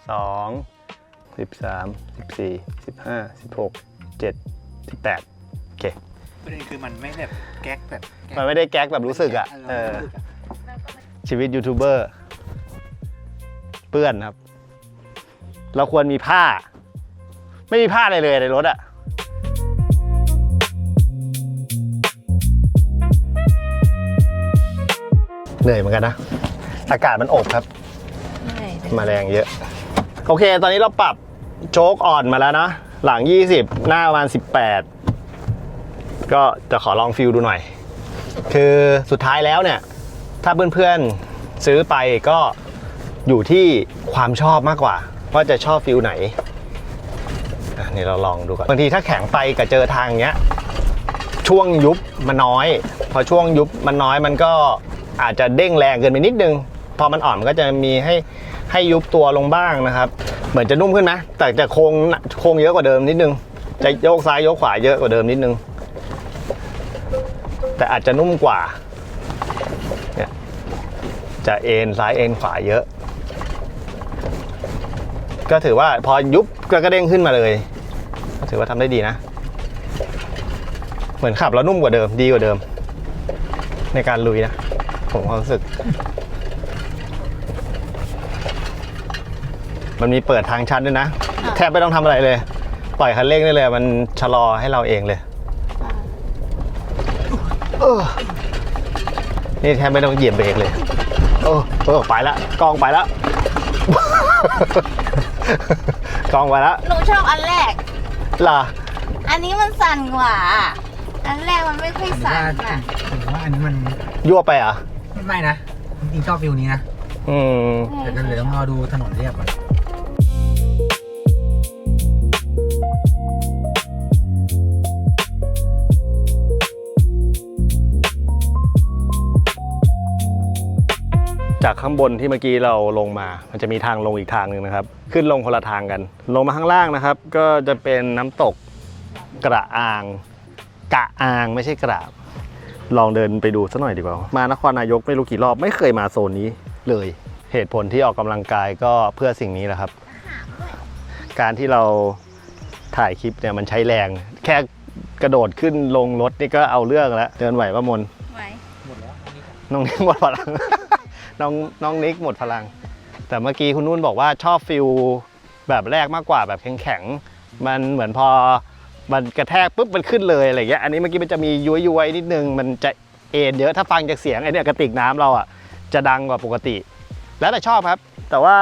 2 13 14 15 16 17 18โอเค ประเด็นคือมันไม่แบบแก๊กแบบ มันไม่ได้แก๊กแบบรู้สึกอ่ะชีวิตยูทูบเบอร์เปื้อนครับ เราควรมีผ้า ไม่มีผ้าอะไรเลยในรถอ่ะเหนื่อยเหมือนกันนะอากาศมันอบครับมาแรงเยอะโอเคตอนนี้เราปรับโจ๊กอ่อนมาแล้วนะหลัง20หน้าประมาณ18ก็จะขอลองฟิลดูหน่อย คือสุดท้ายแล้วเนี่ยถ้าเพื่อนๆซื้อไปก็อยู่ที่ความชอบมากกว่าว่าจะชอบฟิลไหนนี่เราลองดูก่อนบางทีถ้าแข็งไปกับเจอทางเนี้ยช่วงยุบมันน้อยพอช่วงยุบมันน้อยมันก็อาจจะเด้งแรงเกินไปนิดนึงพอมันอ่อนมันก็จะมีให้ยุบตัวลงบ้างนะครับเหมือนจะนุ่มขึ้นไหมแต่จะโค้งเยอะกว่าเดิมนิดนึงจะโยกซ้ายโยกขวาเยอะกว่าเดิมนิดนึงแต่อาจจะนุ่มกว่าเนี่ยจะเอ็นซ้ายเอ็นขวาเยอะก็ถือว่าพอยุบก็เด้งขึ้นมาเลยก็ถือว่าทำได้ดีนะเหมือนขับแล้วนุ่มกว่าเดิมดีกว่าเดิมในการลุยนะผมความรู้สึกมันมีเปิดทางชันด้วยนะแทบไม่ต้องทำอะไรเลยปล่อยคันเร่งได้เลยมันชะลอให้เราเองเลยนี่แทบไม่ต้องเหยียบเบรกเลยไปละกองไปละ กองไปละ หนูชอบอันแรก ล่ะ อันนี้มันสั่นกว่า อันแรกมันไม่ค่อยสั่นอ่ะ ผมว่าอันนี้มัน ยั่วไปอ่ะ ไม่นะจริงๆชอบฟิลนี้นะ แต่ก็เลยต้องรอดูถนนเรียบก่อน จากข้างบนที่เมื่อกี้เราลงมามันจะมีทางลงอีกทางหนึ่งนะครับขึ้นลงคนละทางกันลงมาข้างล่างนะครับก็จะเป็นน้ำตกกระอ่างไม่ใช่กระลองเดินไปดูสักหน่อยดีกว่ามานครนายกไม่รู้กี่รอบไม่เคยมาโซนนี้เลยเหตุผลที่ออกกำลังกายก็เพื่อสิ่งนี้แหละครับการที่เราถ่ายคลิปเนี่ยมันใช้แรงแค่กระโดดขึ้นลงรถนี่ก็เอาเรื่องแล้วเดินไหวป่ะมน ไหว น้องนิกหมดพลัง น้องนิกหมดพลังแต่เมื่อกี้คุณนุ่นบอกว่าชอบฟิลแบบแรกมากกว่าแบบแข็งๆมันเหมือนพอมันกระแทกปุ๊บมันขึ้นเลยอะไรเงี้ยอันนี้เมื่อกี้มันจะมีย้วยๆนิดนึงมันจะเอ็นเยอะถ้าฟังจากเสียงไอ้เนี่ยกระติกน้ำเราอ่ะจะดังกว่าปกติแล้วแต่ชอบครับแต่ว่า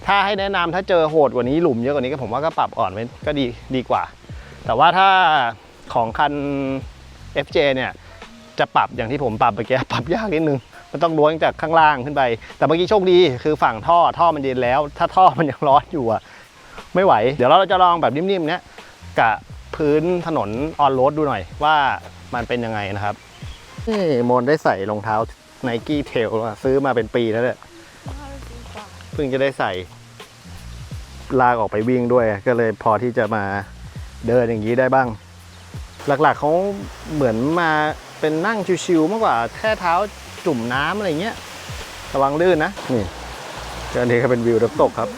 ถ้าให้แนะนำถ้าเจอโหดกว่านี้หลุมเยอะกว่านี้ก็ผมว่าก็ปรับอ่อนไว้ก็ดีกว่าแต่ว่าถ้าของคัน FJ เนี่ยจะปรับอย่างที่ผมปรับเมื่อกี้ปรับยากนิดนึงมันต้องล้วงจากข้างล่างขึ้นไปแต่เมื่อกี้โชคดีคือฝั่งท่อมันเย็นแล้วถ้าท่อมันยังร้อนอยู่อ่ะไม่ไหวเดี๋ยวเราจะลองแบบนิ่มๆเนี้ยกับพื้นถนนออนโรดดูหน่อยว่ามันเป็นยังไงนะครับนี่โมนได้ใส่รองเท้า Nike Trail ซื้อมาเป็นปีแล้วเนี่ยเพิ่งจะได้ใส่ ลากออกไปวิ่งด้วย ก็เลยพอที่จะมาเดินอย่างนี้ได้บ้าง หลักๆเขาเหมือนมาเป็นนั่งชิวๆมากกว่าแค่เท้าจุ่มน้ำอะไรเงี้ยระวังลื่นนะนี่ก็อันนี้ก็เป็นวิวน้ำตกครับ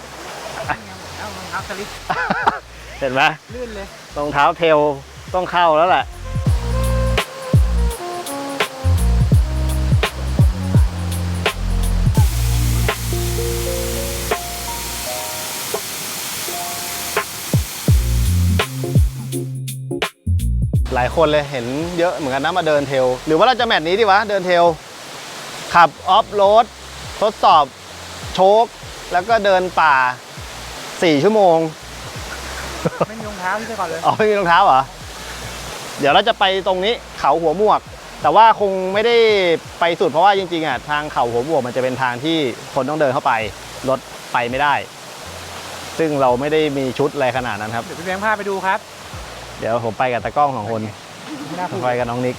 เอารองเท้าสลิป เห็นไหม ลื่นเลย รองเท้าเทลต้องเข้าแล้วแหละหลายคนเลยเห็นเยอะเหมือนกันนะมาเดินเทลหรือว่าเราจะแมตช์นี้ดีวะเดินเทลขับออฟโรดทดสอบโชคแล้วก็เดินป่า4 ชั่วโมง ไม่มีรองเท้าที่ไปก่อนเลย อ๋อไม่มีรองเท้าเหรอ เดี๋ยวเราจะไปตรงนี้เขาหัวหมวก แต่ว่าคงไม่ได้ไปสุดเพราะว่าจริงๆอ่ะทางเขาหัวหมวกมันจะเป็นทางที่คนต้องเดินเข้าไปรถไปไม่ได้ ซึ่งเราไม่ได้มีชุดอะไรขนาดนั้นครับ เดี๋ยวพี่แบงค์พาไปดูครับ เดี๋ยวผมไปกับตากล้อง2 คน ไม่น่าพูด ไปกับน้องนิก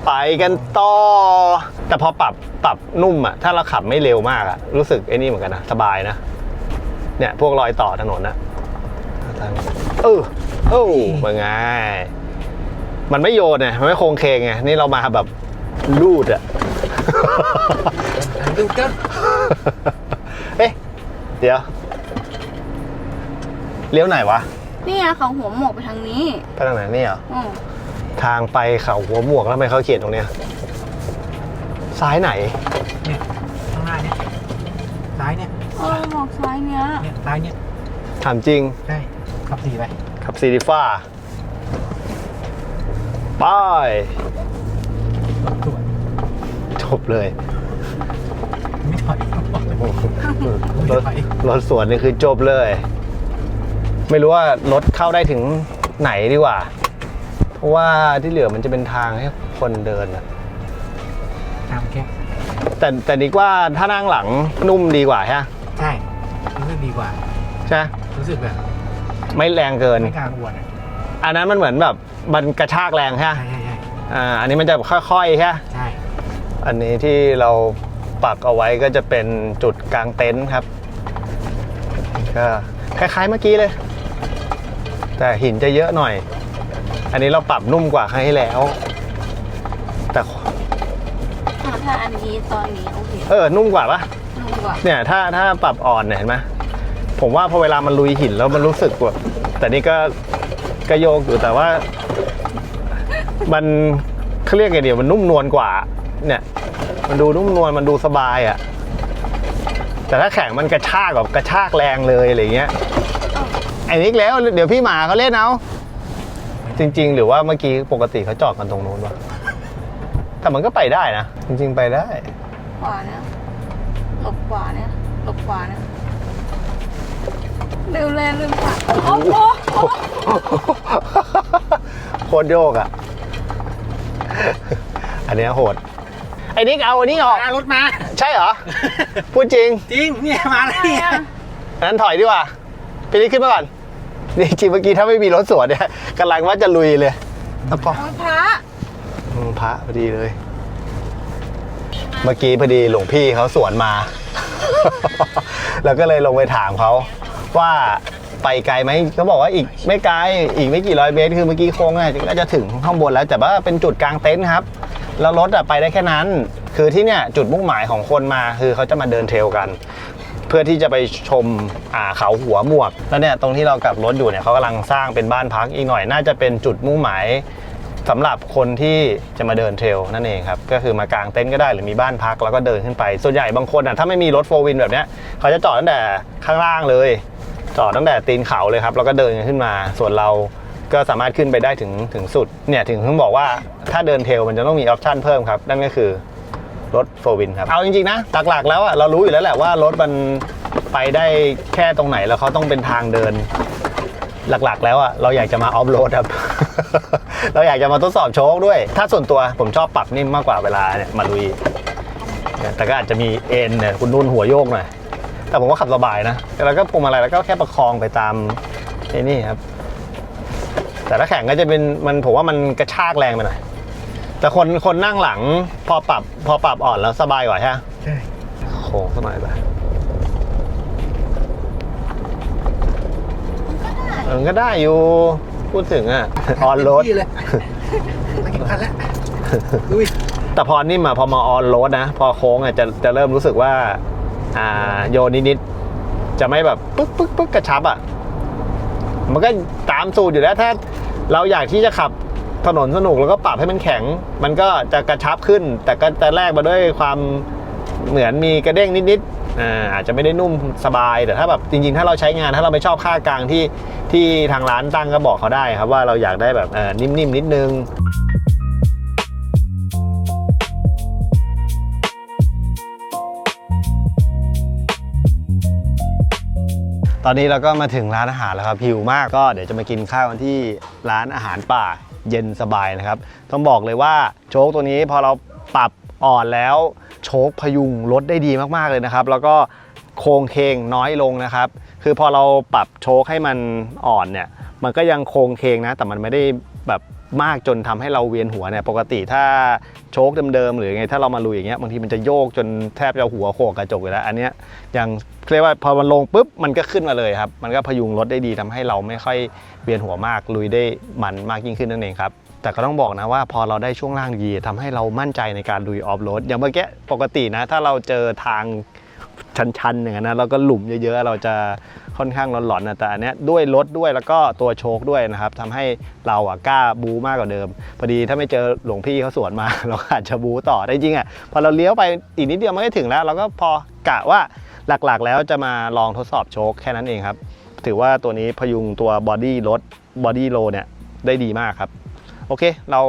ไปกันต่อแต่พอปรับนุ่มอ่ะถ้าเราขับไม่เร็วมากอ่ะรู้สึกไอ้นี่เหมือนกันนะสบายนะเนี่ยพวกรอยต่อถนนนะเป็นไงมันไม่โยนไงมันไม่โค้งเคงไงนี่เรามาแบบลูดอ่ะ ดูเกิน เอ๊ะเดี๋ยวเลี้ยวไหนวะ นี่ไงเขาหัวหมวกไปทางนี้ ไปทางไหนนี่เหรอ อืม ทางไปเขาหัวหมวกแล้วทำไมเขาเขียนตรงเนี้ยซ้ายไหน เนี่ยข้างหน้าเนี่ยซ้ายเนี่ย หมวกซ้ายเนี้ย เนี่ยซ้ายเนี่ย ถามจริง ใช่ขับสี่ไป ขับซีดิฟ้าไป สวย จบเลย ไม่ถอย รถสวนนี่คือจบเลย ไม่รู้ว่ารถเข้าได้ถึงไหนดีกว่า เพราะว่าที่เหลือมันจะเป็นทางให้คนเดินอะ ตามแค่ แต่ดีกว่าถ้านั่งหลังนุ่มดีกว่าใช่ไหม ใช่รู้สึกดีกว่า ใช่ไหม รู้สึกแบบ ไม่แรงเกิน ไม่กลางอวดอ่ะ อันนั้นมันเหมือนแบบมันกระชากแรงใช่ไหม ใช่ใช่ อันนี้มันจะค่อยๆใช่ไหม ใช่ อันนี้ที่เราปักเอาไว้ก็จะเป็นจุดกลางเต็นท์ครับก็คล้ายๆเมื่อกี้เลย แต่หินจะเยอะหน่อย อันนี้เราปรับนุ่มกว่าครั้งที่แล้ว แต่ ถ้าอันนี้ตอนนี้โอเค นุ่มกว่าปะ นุ่มกว่า เนี่ยถ้าปรับอ่อนเนี่ยเห็นไหมผมว่าพอเวลามันลุยหินแล้วมันรู้สึกว่าแต่นี่ก็โยกอยู่แต่ว่ามันเขาเรียกไงเดี๋ยวมันนุ่มนวลกว่าเนี่ยมันดูนุ่มนวลมันดูสบายอ่ะแต่ถ้าแข็งมันกระชากแบบกระชากแรงเลยอะไรเงี้ยไอ้นิกแล้วเดี๋ยวพี่หมาเขาเล่นเอาจริงๆหรือว่าเมื่อกี้ปกติเขาจอดกันตรงนู้นวะแต่มันก็ไปได้นะจริงๆไปได้ ขวาเนี่ยหลบขวาเนี่ยหลบขวาเนี่ยลืมเลยลืมขวาโอ้โห โคตรโยกอ่ะ อันเนี้ยโหด ไอ้นิกเอาอันนี้ออก รถมา ใช่เหรอ พูดจริง จริงเนี่ยมาแล้วเนี่ย อันนั้นถอยดีกว่าพี่นิกขึ้นมาก่อนนี่จริงเมื่อกี้ถ้าไม่มีรถสวนเนี่ยกำลังว่าจะลุยเลยแล้วพอ พระ พระพอดีเลย เมื่อกี้พอดีหลวงพี่เขาสวนมา แล้วก็เลยลงไปถามเขาว่าไปไกลไหมเขาบอกว่าอีกไม่ไกลอีกไม่กี่ร้อยเมตรคือเมื่อกี้โค้งน่าจะถึงข้างบนแล้วแต่ว่าเป็นจุดกลางเต็นท์ครับแล้วรถไปได้แค่นั้นคือที่เนี่ยจุดมุ่งหมายของคนมาคือเขาจะมาเดินเทรลกัน เพื่อที่จะไปชมเขาหัวหมวกแล้วเนี่ยตรงที่เรากลับรถอยู่เนี่ยเขากำลังสร้างเป็นบ้านพักอีกหน่อยน่าจะเป็นจุดมุ่งหมายสำหรับคนที่จะมาเดินเทรลนั่นเองครับก็คือมากางเต็นท์ก็ได้หรือมีบ้านพักแล้วก็เดินขึ้นไปส่วนใหญ่บางคนถ้าไม่มีรถโฟร์วินแบบเนี้ยเขาจะจอดตั้งแต่ข้างล่างเลยจอดตั้งแต่ตีนเขาเลยครับแล้วก็เดินขึ้นมาส่วนเราก็สามารถขึ้นไปได้ถึงสุดเนี่ยถึงบอกว่าถ้าเดินเทรลมันจะต้องมีออปชั่นเพิ่มครับนั่นก็คือรถโฟร์วินครับเอาจริงๆนะหลักๆแล้วเรารู้อยู่แล้วแหละว่ารถมันไปได้แค่ตรงไหนแล้วเขาต้องเป็นทางเดิน หลักๆแล้วอ่ะเราอยากจะมาออฟโรดครับ เราอยากจะมาทดสอบโชคด้วยถ้าส่วนตัวผมชอบปรับนิ่มมากกว่าเวลาเนี่ยมาลุยแต่ก็อาจจะมีเอ็นเนี่ยคุณนุ่นหัวโยกหน่อยแต่ผมว่าขับสบายนะแล้วก็พวงมาลัยแล้วก็แค่ประคองไปตามนี่ครับแต่ถ้าแข่งก็จะเป็นมันผมว่ามันกระชากแรงไปหน่อยแต่คนนั่งหลังพอปรับอ่อนแล้วสบายกว่าใช่ไหมใช่โค้งสบายไปมันก็ได้อยู่พูดถึงอ่ะออนโรดมาเก็บคันแล้วดูแต่พอนิ่มอ่ะพอมาออนโรดนะพอโค้งอ่ะจะเริ่มรู้สึกว่าโยนนิดๆจะไม่แบบปึ๊กกระชับอ่ะมันก็ตามสูตรอยู่แล้วถ้าเราอยากที่จะขับถนนสนุกแล้วก็ปรับให้มันแข็งมันก็จะกระชับขึ้นแต่ก็จะแลกมาด้วยความเหมือนมีกระเด้งนิดๆอาจจะไม่ได้นุ่มสบายแต่ถ้าแบบจริงๆถ้าเราใช้งานถ้าเราไม่ชอบค่ากลางที่ทางร้านตั้งก็บอกเขาได้ครับว่าเราอยากได้แบบนิ่มๆนิดนึงตอนนี้เราก็มาถึงร้านอาหารแล้วครับหิวมากก็เดี๋ยวจะมากินข้าวกันที่ร้านอาหารป่าเย็นสบายนะครับต้องบอกเลยว่าโชคตัวนี้พอเราปรับอ่อนแล้วโชคพยุงรถได้ดีมากๆเลยนะครับแล้วก็โครงเคงน้อยลงนะครับคือพอเราปรับโชคให้มันอ่อนเนี่ยมันก็ยังโครงเคงนะแต่มันไม่ได้แบบมากจนทำให้เราเวียนหัวเนี่ยปกติถ้าโชคเดิมๆหรือไงถ้าเรามาลุยอย่างเงี้ยบางทีมันจะโยกจนแทบจะหัวโขกกระจกอยู่แล้วอันเนี้ยยังเรียกว่าพอมันลงปุ๊บมันก็ขึ้นมาเลยครับมันก็พยุงรถได้ดีทำให้เราไม่ค่อยเวียนหัวมากลุยได้มันมากยิ่งขึ้นนั่นเองครับแต่ก็ต้องบอกนะว่าพอเราได้ช่วงล่างดีทำให้เรามั่นใจในการลุยออฟโรดอย่างเมื่อกี้ปกตินะถ้าเราเจอทางชันๆอย่างนั้นนะเราก็หลุมเยอะๆเราจะค่อนข้างหลอนๆนะแต่อันเนี้ยด้วยรถด้วยแล้วก็ตัวโชคด้วยนะครับทำให้เรากล้าบูมากกว่าเดิมพอดีถ้าไม่เจอหลวงพี่เขาสวนมา เราอาจจะบูต่อได้จริงอ่ะพอเราเลี้ยวไปอีกนิดเดียวมันก็ถึงแล้วเราก็พอกะว่าหลักๆแล้วจะมาลองทดสอบโชคแค่นั้นเองครับถือว่าตัวนี้พยุงตัวบอดี้รถบอดี้โลเนี่ยได้ดีมากครับโอเคเรา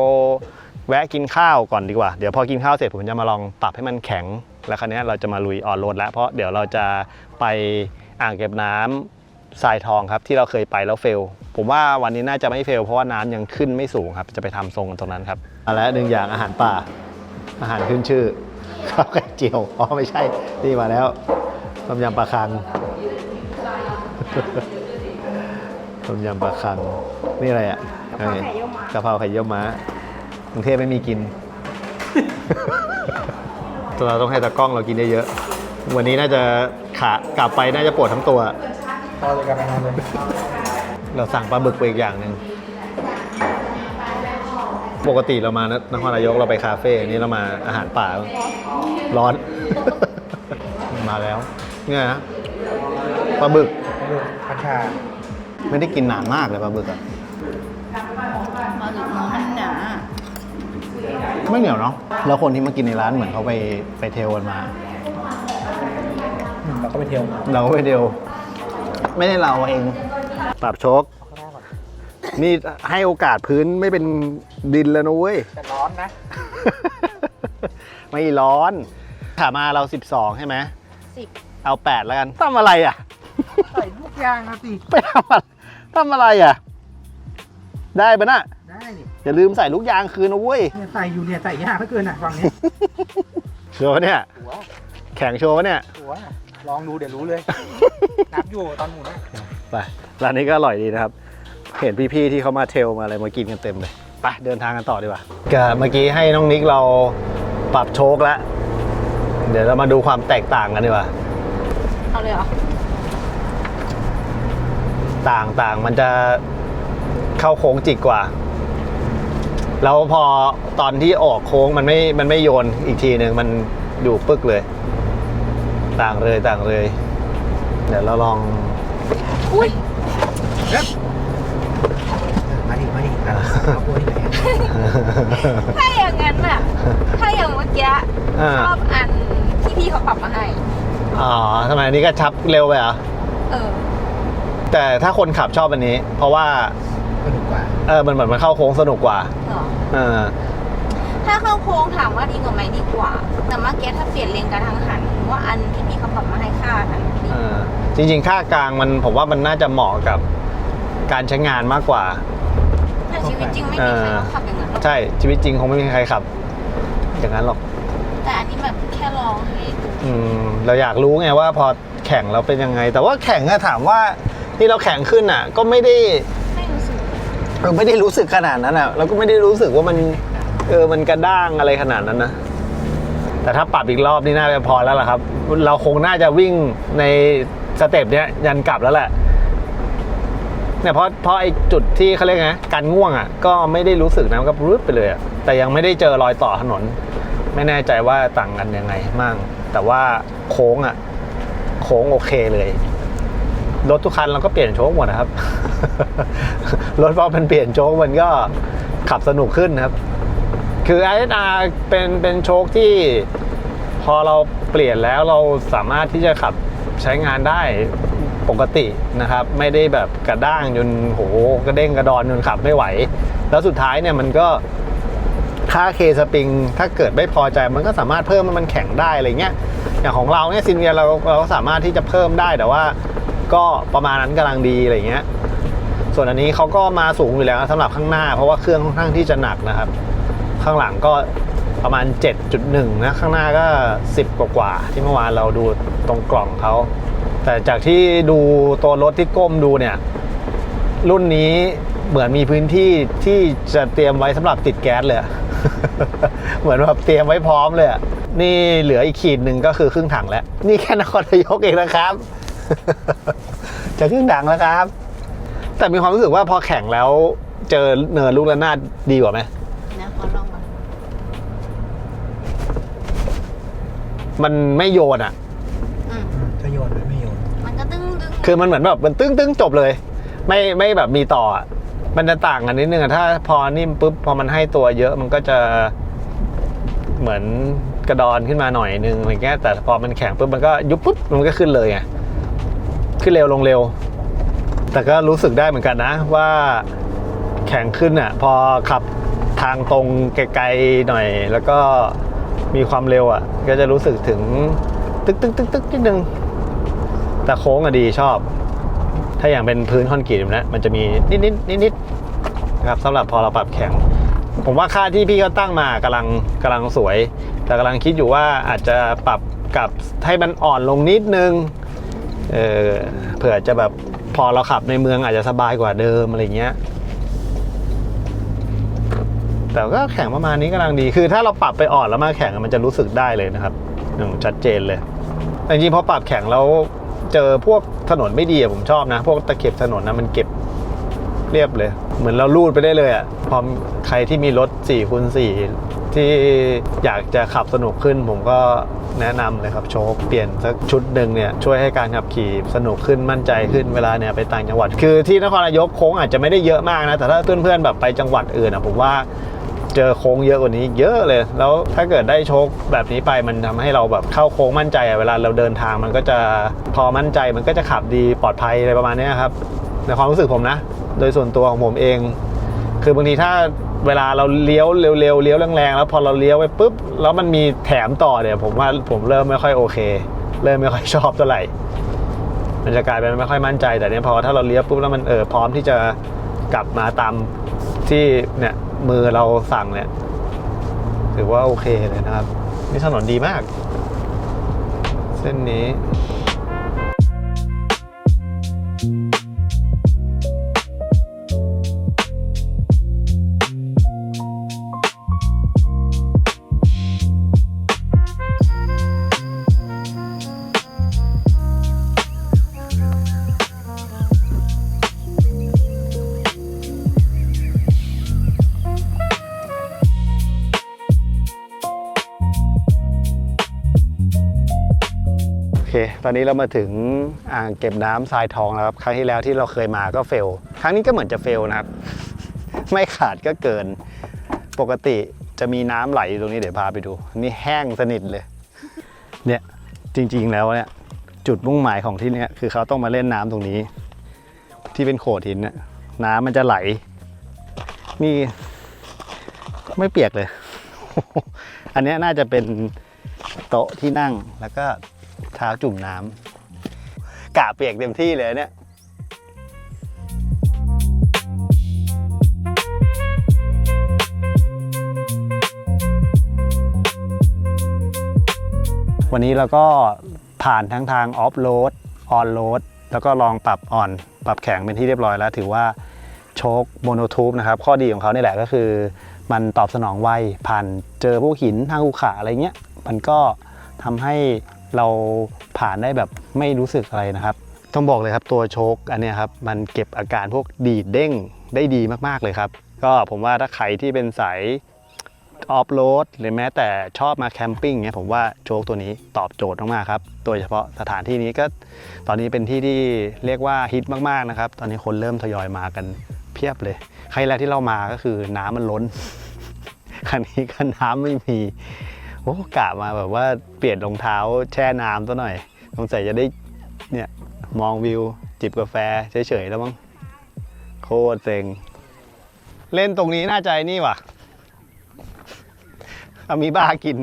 แวะกินข้าวก่อนดีกว่าเดี๋ยวพอกินข้าวเสร็จผมจะมาลองปรับให้มันแข็งแล้วคราวนี้เราจะมาลุยออนโรดแล้วเพราะเดี๋ยวเราจะไปอ่างเก็บน้ำทรายทองครับที่เราเคยไปแล้วเฟลผมว่าวันนี้น่าจะไม่เฟลเพราะว่าน้ำยังขึ้นไม่สูงครับจะไปทำทรงตรงนั้นครับและหนึ่งอย่างอาหารป่าอาหารขึ้นชื่อข้าวไข่เจียวอ๋อไม่ใช่นี่มาแล้วต้มยำปลาคัง ต้มยำปลาคังนี่อะไรอ่ะกะเพราไข่เยี่ยวม้ากรุงเทพไม่มีกิน เราต้องให้ตากล้องเรากินได้เยอะวันนี้น่าจะขากลับไปน่าจะปวดทั้งตัวพอเลยกันนะครับเราสั่งปลาบึกไปอีกอย่างหนึ่งปกติเรามานครนายกเราไปคาเฟ่นี่เรามาอาหารป่าร้อน มาแล้วเนี่ยนะปลาบึกผัดชาไม่ได้กินนานมากเลยปลาบึกอะมาถึงน้องมันหนาไม่เหนียวเนาะแล้วคนที่มากินในร้านเหมือนเขาไปเทลกันมาเราก็ไปเทลไม่ได้เราเองปรับโชคนี่ให้โอกาสพื้นไม่เป็นดินแล้วนะเว้ยแต่ร้อนนะ ไม่ร้อนถามมาเรา12ใช่ไหม10เอา8แล้วกันทำอะไรอ่ะใส่ลูกยางนะสิไปทำอะไรอ่ะได้ปะน่ะได้ดิอย่าลืมใส่ลูกยางคืนนะเว้ยเนี่ยใส่อยู่เนี่ยใส่ยากเหลือเกินอ่ะฟังนี้โชว์เนี่ยแข่งโชว์เนี่ยลองดูเดี๋ยวรู้เลยนับอยู่ตอนหมุนนะไปร้านนี้ก็อร่อยดีนะครับเห็นพี่ๆที่เขามาเทลมาอะไรมากินกันเต็มเลยไปเดินทางกันต่อดีกว่าก็เมื่อกี้ให้น้องนิกเราปรับโชคแล้วเดี๋ยวเรามาดูความแตกต่างกันดีกว่าเอาเลยเหรอต่างมันจะเข้าโค้งจิกกว่าแล้วพอตอนที่ออกโค้งมันไม่โยนอีกทีหนึ่งมันอยู่ปึ๊กเลยต่างเลยเดี๋ยวเราลองอุ้ยมาดิเอาโบยไหนถ้าอย่างนั้นอ่ะถ้าอย่างเมื่อกี้ชอบอันที่พี่เขาปรับมาให้อ๋อทำไมอันนี้ก็ชับเร็วไปเหรอแต่ถ้าคนขับชอบอันนี้เพราะว่าสนุกกว่ามันเหมือนมันเข้าโค้งสนุกกว่าถ้าเข้าโค้งถามว่าดีกว่าไหมดีกว่าแต่เมื่อกี้ถ้าเปลี่ยนเลนกระทันหันว่าอันที่พี่เขาปรับมาให้ค่านั้นดีจริงๆค่ากลางมันผมว่ามันน่าจะเหมาะกับ การใช้งานมากกว่า แต่ชีวิตจริงไม่มีใครขับอย่างนั้นหรอก ใช่ชีวิตจริงคงไม่มีใครขับ อย่างนั้นหรอก แต่อันนี้แบบแค่ลองให้ดู เราอยากรู้ไงว่าพอแข่งเราเป็นยังไง แต่ว่าแข่งอะถามว่าที่เราแข่งขึ้นอะก็ไม่ได้ ไม่รู้สึก เราไม่ได้รู้สึกขนาดนั้นอะเราก็ไม่ได้รู้สึกว่ามันมันกระด้างอะไรขนาดนั้นนะแต่ถ้าปรับอีกรอบนี่น่าจะพอแล้วล่ะครับ เราคงน่าจะวิ่งในสเต็ปเนี้ยยันกลับแล้วแหละเนี่ยเพราะไอ้จุดที่เขาเรียกไงการง่วงอะก็ไม่ได้รู้สึกนะมันก็รึบไปเลยอะแต่ยังไม่ได้เจอรอยต่อถนนไม่แน่ใจว่าต่างกันยังไงมั่งแต่ว่าโค้งโอเคเลยรถทุกคันเราก็เปลี่ยนโชคหมดนะครับ รถพอมันเปลี่ยนโชคมันก็ขับสนุกขึ้นครับคือ ISR เป็นโชคที่พอเราเปลี่ยนแล้วเราสามารถที่จะขับใช้งานได้ปกตินะครับไม่ได้แบบกระด้างจนโหกระเด้งกระดอนจนขับไม่ไหวแล้วสุดท้ายเนี่ยมันก็ค่าเคสปริงถ้าเกิดไม่พอใจมันก็สามารถเพิ่มให้มันแข็งได้อะไรเงี้ยอย่างของเราเนี่ยซินเวียเราก็สามารถที่จะเพิ่มได้แต่ว่าก็ประมาณนั้นกำลังดีอะไรเงี้ยส่วนอันนี้เขาก็มาสูงอยู่แล้วสำหรับข้างหน้าเพราะว่าเครื่องค่อนข้างที่จะหนักนะครับข้างหลังก็ประมาณ 7.1 นะข้างหน้าก็10กว่าที่เมื่อวานเราดูตรงกล่องเขาแต่จากที่ดูตัวรถที่ก้มดูเนี่ยรุ่นนี้เหมือนมีพื้นที่ที่จะเตรียมไว้สำหรับติดแก๊สเลย เหมือนแบบเตรียมไว้พร้อมเลยนี่เหลืออีกขีดหนึ่งก็คือครึ่งถังแล้วนี่แค่นครนายกเองนะครับ จะครึ่งถังแล้วครับแต่มีความรู้สึกว่าพอแข่งแล้วเจอเนินลูกระนาดดีกว่าไหมนะขอลองมา มันไม่โยนอ่ะ จะโยนหรือไม่โยน มันก็ตึ้งคือมันเหมือนแบบมันตึ้งจบเลยไม่แบบมีต่ออะมันจะต่างกันนิดนึงอะถ้าพอนิ่มปุ๊บพอมันให้ตัวเยอะมันก็จะเหมือนกระดอนขึ้นมาหน่อยนึงอะไรเงี้ยแต่พอมันแข็งปุ๊บมันก็ยุบปุ๊บมันก็ขึ้นเลยไงขึ้นเร็วลงเร็วแต่ก็รู้สึกได้เหมือนกันนะว่าแข็งขึ้นอ่ะพอขับทางตรงไกลๆหน่อยแล้วก็มีความเร็วอ่ะก็จะรู้สึกถึงตึกนิดนึงแต่โค้งอะดีชอบถ้าอย่างเป็นพื้นคอนกรีตนะมันจะมีนิดนะครับสำหรับพอเราปรับแข็งผมว่าค่าที่พี่เขาตั้งมากำลังสวยแต่กำลังคิดอยู่ว่าอาจจะปรับกับให้มันอ่อนลงนิดนึงเผื่อจะแบบพอเราขับในเมืองอาจจะสบายกว่าเดิมอะไรเงี้ยแต่ก็แข็งประมาณนี้กำลังดีคือถ้าเราปรับไปอ่อนแล้วมาแข็งมันจะรู้สึกได้เลยนะครับชัดเจนเลยจริงๆพอปรับแข็งแล้วเจอพวกถนนไม่ดีผมชอบนะพวกตะเข็บถนนนะมันเก็บเรียบเลยเหมือนเราลูดไปได้เลยอ่ะพอใครที่มีรถ 4x4 ที่อยากจะขับสนุกขึ้นผมก็แนะนำเลยครับโชคเปลี่ยนสักชุดหนึ่งเนี่ยช่วยให้การขับขี่สนุกขึ้นมั่นใจขึ้นเวลาเนี่ยไปต่างจังหวัดคือที่นครนายกโค้งอาจจะไม่ได้เยอะมากนะแต่ถ้าเพื่อนๆแบบไปจังหวัดอื่นอ่ะผมว่าเจอโค้งเยอะกว่านี้เยอะเลยแล้วถ้าเกิดได้โชคแบบนี้ไปมันทำให้เราแบบเข้าโค้งมั่นใจเวลาเราเดินทางมันก็จะพอมั่นใจมันก็จะขับดีปลอดภัยอะไรประมาณนี้ครับในความรู้สึกผมนะโดยส่วนตัวของผมเองคือบางทีถ้าเวลาเราเลี้ยวเร็วๆเลี้ยวแรงๆแล้วพอเราเลี้ยวไปปุ๊บแล้วมันมีแถมต่อเนี่ยผมว่าผมเริ่มไม่ค่อยโอเคเริ่มไม่ค่อยชอบเท่าไหร่มันจะกลายเป็นไม่ค่อยมั่นใจแต่เนี่ยพอถ้าเราเลี้ยวปุ๊บแล้วมันพร้อมที่จะกลับมาตามที่เนี่ยมือเราสั่งเนี่ยถือว่าโอเคเลยนะครับนี่ถนนดีมากเส้นนี้ ตอนนี้เรามาถึงอ่างเก็บน้ำทรายทองแล้วครับครั้งที่แล้วที่เราเคยมาก็เฟลครั้งนี้ก็เหมือนจะเฟลนะครับ ไม่ขาดก็เกินปกติจะมีน้ำไหลอยู่ตรงนี้เดี๋ยวพาไปดูนี่แห้งสนิทเลยเนี่ยจริงๆแล้วเนี่ยจุดมุ่งหมายของที่นี่คือเขาต้องมาเล่นน้ำตรงนี้ที่เป็นโขดหินเนี่ยน้ำมันจะไหลนี่ไม่เปียกเลย อันนี้น่าจะเป็นโต๊ะที่นั่งแล้วก็เท้าจุ่มน้ำกะเปียกเต็มที่เลยเนี่ย วันนี้เราก็ผ่านทั้งทางออฟโรดออนโรดแล้วก็ลองปรับอ่อนปรับแข็งเป็นที่เรียบร้อยแล้วถือว่าโชคโมโนทูบนะครับข้อดีของเขานี่แหละก็คือมันตอบสนองไวผ่านเจอพวกหินทางภูเขาอะไรเงี้ยมันก็ทำให้เราผ่านได้แบบไม่รู้สึกอะไรนะครับต้องบอกเลยครับตัวโชคอันนี้ครับมันเก็บอาการพวกดีดเด้งได้ดีมากๆเลยครับก็ผมว่าถ้าใครที่เป็นสายออฟโรดหรือแม้แต่ชอบมาแคมปิ้งเนี่ยผมว่าโชคตัวนี้ตอบโจทย์มากๆครับโดยเฉพาะสถานที่นี้ก็ตอนนี้เป็นที่ที่เรียกว่าฮิตมากๆนะครับตอนนี้คนเริ่มทยอยมากันเพียบเลยครั้งแรกที่เรามาก็คือน้ำมันล้น ครั้งนี้ก็น้ำไม่มีโอ้กะมาแบบว่าเปลี่ยนรองเท้าแช่น้ำซะหน่อยสงสัยจะได้เนี่ยมองวิวจิบกาแฟเฉยๆแล้วมั้งโคตรเซ็งเล่นตรงนี้น่าใจนี่ว่ะเอามีบ้ากิน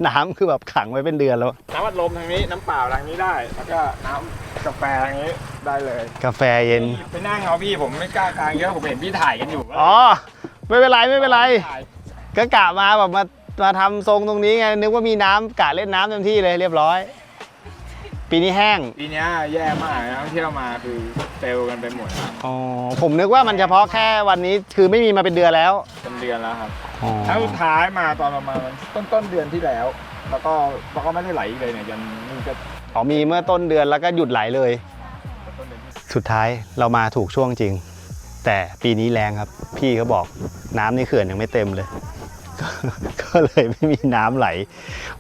น้ำคือแบบขังไว้เป็นเดือนแล้วน้ำอัดลมทางนี้น้ำเปล่าทางนี้ได้แล้วก็น้ำกาแฟทางนี้ได้เลย กาแฟเย็น ไปนั่งเอาพี่ผมไม่กล้ากลางเยอะผมเห็นพี่ถ่ายกันอยู่ อ๋อไม่เป็นไรไม่เป็นไรก็กะมาแบบมาทำทรงตรงนี้ไงนึกว่ามีน้ำกะเล่นน้ำเต็มที่เลยเรียบร้อยปีนี้แห้งปีนี้แย่มากนักท่องเที่ยวมาคือเฟลกันไปหมดครับอ๋อผมนึกว่ามันเฉพาะแค่วันนี้คือไม่มีมาเป็นเดือนแล้วเป็นเดือนแล้วครับครั้งสุดท้ายมาตอนประมาณต้นเดือนที่แล้วแล้วก็ไม่ได้ไหลอีกเลยเนี่ยยันนี่ก็มีเมื่อต้นเดือนแล้วก็หยุดไหลเลยสุดท้ายเรามาถูกช่วงจริงแต่ปีนี้แรงครับพี่เขาบอกน้ำในเขื่อนยังไม่เต็มเลย ก็เลยไม่มีน้ำไหล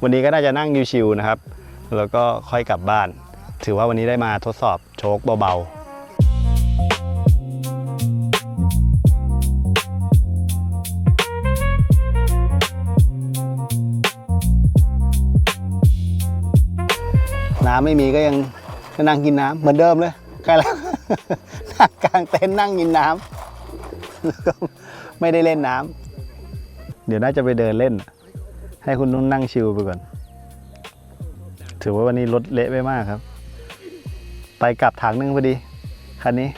วันนี้ก็น่าจะนั่งชิวๆนะครับแล้วก็ค่อยกลับบ้านถือว่าวันนี้ได้มาทดสอบโชคเบาๆน้ำไม่มีก็ยังนั่งกินน้ำเหมือนเดิมเลยใกล้แล้ว นั่งกลางเต็นท์นั่งกินน้ำ ไม่ได้เล่นน้ำเดี๋ยวน่าจะไปเดินเล่นให้คุณนุ่นนั่งชิลไปก่อนถือว่าวันนี้รถเละไปมากครับไปกลับทางนึงพอดีคันนี้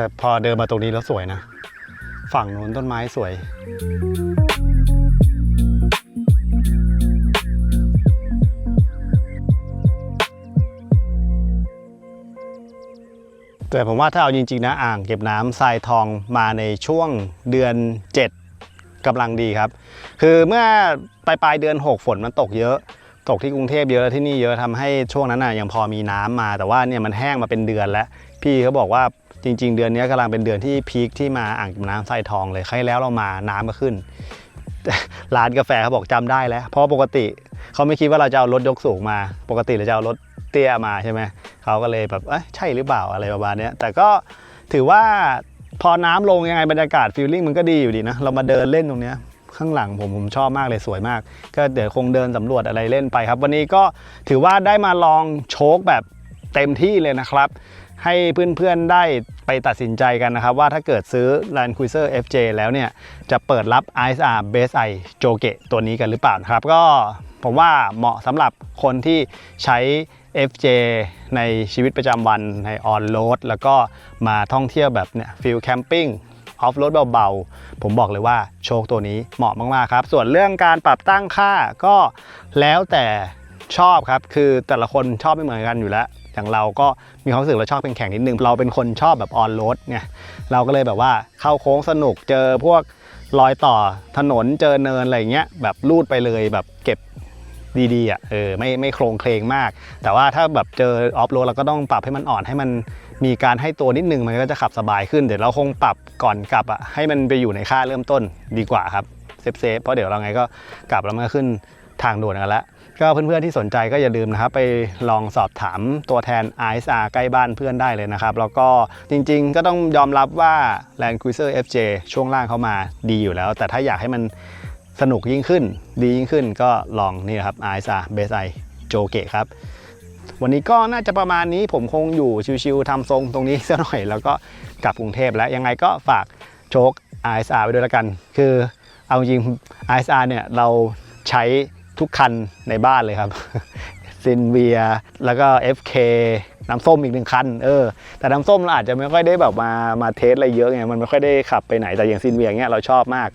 แต่พอเดินมาตรงนี้แล้วสวยนะฝั่งนู้นต้นไม้สวยแต่ผมว่าถ้าเอาจริงๆนะอ่างเก็บน้ำทรายทองมาในช่วงเดือน7กำลังดีครับคือเมื่อปลายเดือน6ฝนมันตกเยอะตกที่กรุงเทพเยอะที่นี่เยอะทำให้ช่วงนั้นน่ะยังพอมีน้ำมาแต่ว่าเนี่ยมันแห้งมาเป็นเดือนแล้วพี่เขาบอกว่าจริงๆเดือนนี้กำลังเป็นเดือนที่พีคที่มาอ่างเก็บน้ำทรายทองเลยใครแล้วเรามาน้ำก็ขึ้นร้านกาแฟเขาบอกจำได้แล้วเพราะปกติเขาไม่คิดว่าเราจะเอารถยกสูงมาปกติเราจะเอารถเตี้ยมาใช่ไหมเขาก็เลยแบบใช่หรือเปล่าอะไรประมาณนี้แต่ก็ถือว่าพอน้ำลงยังไงบรรยากาศฟีลลิ่งมันก็ดีอยู่ดีนะเรามาเดินเล่นตรงนี้ข้างหลังผมชอบมากเลยสวยมากก็เดี๋ยวคงเดินสำรวจอะไรเล่นไปครับวันนี้ก็ถือว่าได้มาลองโชคแบบเต็มที่เลยนะครับให้เพื่อนๆได้ไปตัดสินใจกันนะครับว่าถ้าเกิดซื้อ Land Cruiser FJ แล้วเนี่ยจะเปิดรับ ISR Base I โจเกะตัวนี้กันหรือเปล่านะครับก็ผมว่าเหมาะสำหรับคนที่ใช้ FJ ในชีวิตประจำวันในออนโรดแล้วก็มาท่องเที่ยวแบบเนี่ยฟิลแคมปิ้งออฟโรดเบาๆผมบอกเลยว่าโชคตัวนี้เหมาะมากๆครับส่วนเรื่องการปรับตั้งค่าก็แล้วแต่ชอบครับคือแต่ละคนชอบไม่เหมือนกันอยู่แล้วอย่างเราก็มีความรู้สึกเราชอบเป็นแข่งนิดนึงเราเป็นคนชอบแบบออนโรดไงเราก็เลยแบบว่าเข้าโค้งสนุกเจอพวกรอยต่อถนนเจอเนินอะไรเงี้ยแบบลูดไปเลยแบบเก็บดีๆอ่ะไม่โครงเคลงมากแต่ว่าถ้าแบบเจอออฟโรดเราก็ต้องปรับให้มันอ่อนให้มันมีการให้ตัวนิดนึงมันก็จะขับสบายขึ้นเดี๋ยวเราคงปรับก่อนกลับอ่ะให้มันไปอยู่ในค่าเริ่มต้นดีกว่าครับเซฟเพราะเดี๋ยวเราไงก็กลับแล้วมันก็ขึ้นทางด่วนกันแล้วก็เพื่อนๆที่สนใจก็อย่าลืมนะครับไปลองสอบถามตัวแทน ISR ใกล้บ้านเพื่อนได้เลยนะครับแล้วก็จริงๆก็ต้องยอมรับว่า Land Cruiser FJ ช่วงล่างเข้ามาดีอยู่แล้วแต่ถ้าอยากให้มันสนุกยิ่งขึ้นดียิ่งขึ้นก็ลองนี่ครับ ISR Base I โจเกะครับ วันนี้ก็น่าจะประมาณนี้ผมคงอยู่ชิวๆทำทรงตรงนี้ซะหน่อยแล้วก็กลับกรุงเทพแล้วยังไงก็ฝากโชค RSR ไปด้วยละกันคือเอาจริง RSR เนี่ยเราใช้ทุกคันในบ้านเลยครับ ซินเวียแล้วก็ FK น้ำส้มอีก1คันแต่น้ำส้มเราอาจจะไม่ค่อยได้แบบมาเทสอะไรเยอะไงมันไม่ค่อยได้ขับไปไหนแต่อย่างซินเวียเงี้ยเราชอบมาก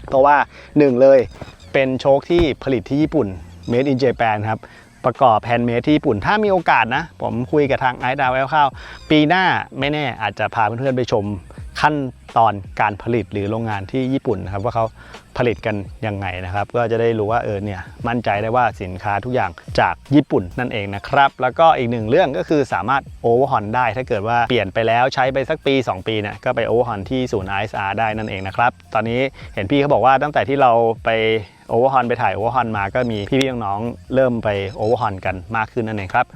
เพราะว่า1เลยเป็นโชคที่ผลิตที่ญี่ปุ่น Made in Japan ครับประกอบแฮนด์เมดที่ญี่ปุ่นถ้ามีโอกาสนะผมคุยกับทางไอซ์ดาวคร่าวๆปีหน้าไม่แน่อาจจะพาเพื่อนๆไปชมขั้นตอนการผลิตหรือโรงงานที่ญี่ปุ่นนะครับว่าเขาผลิตกันยังไงนะครับก็จะได้รู้ว่าเนี่ยมั่นใจได้ว่าสินค้าทุกอย่างจากญี่ปุ่นนั่นเองนะครับแล้วก็อีกหนึ่งเรื่องก็คือสามารถโอเวอร์ฮอนได้ถ้าเกิดว่าเปลี่ยนไปแล้วใช้ไปสักปี2ปีเนี่ยก็ไปโอเวอร์ฮอนที่ศูนย์ ISR ได้นั่นเองนะครับตอนนี้เห็นพี่เขาบอกว่าตั้งแต่ที่เราไปโอเวอร์ฮอนไปถ่ายโอเวอร์ฮอนมาก็มีพี่ๆน้องๆเริ่มไปโอเวอร์ฮอนกันมากขึ้นนั่นเองครับ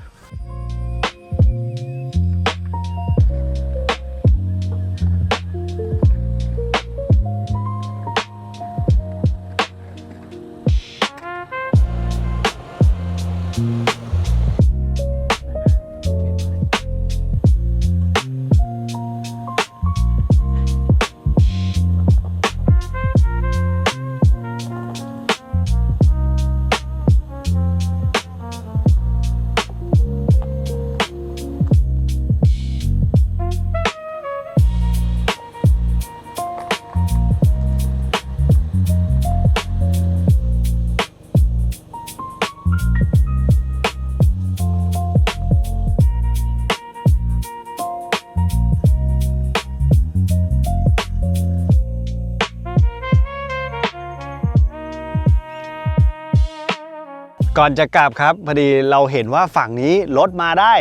ก่อนจะกลับครับพอดีเราเห็นว่าฝั่งนี้รถมาได้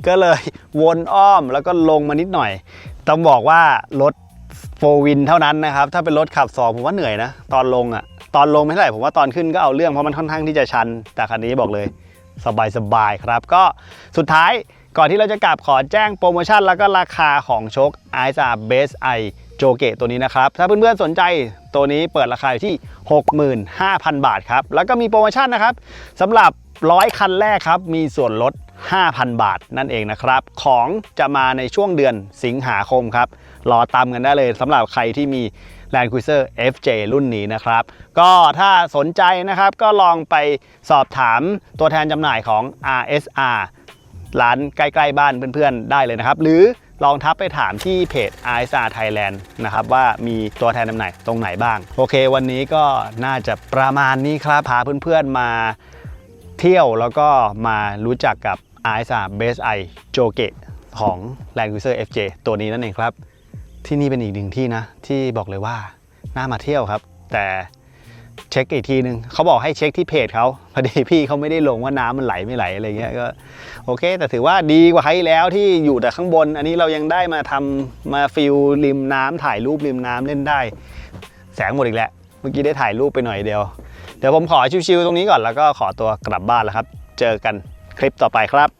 ก็เลยวนอ้อมแล้วก็ลงมานิดหน่อยต้องบอกว่ารถโฟร์วินเท่านั้นนะครับถ้าเป็นรถขับ2ผมว่าเหนื่อยนะตอนลงตอนลงไม่เท่าไหร่ผมว่าตอนขึ้นก็เอาเรื่องเพราะมันค่อนข้างที่จะชันแต่คันนี้บอกเลยสบายครับก็สุดท้ายก่อนที่เราจะกลับขอแจ้งโปรโมชั่นแล้วก็ราคาของโชค RSR Base I โจเกะตัวนี้นะครับถ้าเพื่อนๆสนใจตัวนี้เปิดราคาอยู่ที่ 65,000 บาทครับแล้วก็มีโปรโมชั่นนะครับสำหรับ100คันแรกครับมีส่วนลด 5,000 บาทนั่นเองนะครับของจะมาในช่วงเดือนสิงหาคมครับรอตามกันได้เลยสำหรับใครที่มี Land Cruiser FJ รุ่นนี้นะครับก็ถ้าสนใจนะครับก็ลองไปสอบถามตัวแทนจำหน่ายของ RSR ร้านใกล้ๆบ้านเพื่อนๆได้เลยนะครับหรือลองทักไปถามที่เพจ RSR Thailand นะครับว่ามีตัวแทนจำหน่ายตรงไหนบ้างโอเควันนี้ก็น่าจะประมาณนี้ครับพาเพื่อนๆมาเที่ยวแล้วก็มารู้จักกับ RSR Base I โจเกะของ Land Cruiser FJ ตัวนี้นั่นเองครับที่นี่เป็นอีกหนึ่งที่นะที่บอกเลยว่าน่ามาเที่ยวครับแต่เช็คอีกทีนึงเขาบอกให้เช็คที่เพจเขาพอดีพี่เขาไม่ได้ลงว่าน้ำมันไหลไม่ไหลอะไรเงี้ยก็โอเคแต่ถือว่าดีกว่าใครแล้วที่อยู่แต่ข้างบนอันนี้เรายังได้มาทำมาฟิลริมน้ำถ่ายรูปริมน้ำเล่นได้แสงหมดอีกแล้วเมื่อกี้ได้ถ่ายรูปไปหน่อยเดียวเดี๋ยวผมขอชิวๆตรงนี้ก่อนแล้วก็ขอตัวกลับบ้านแล้วครับเจอกันคลิปต่อไปครับ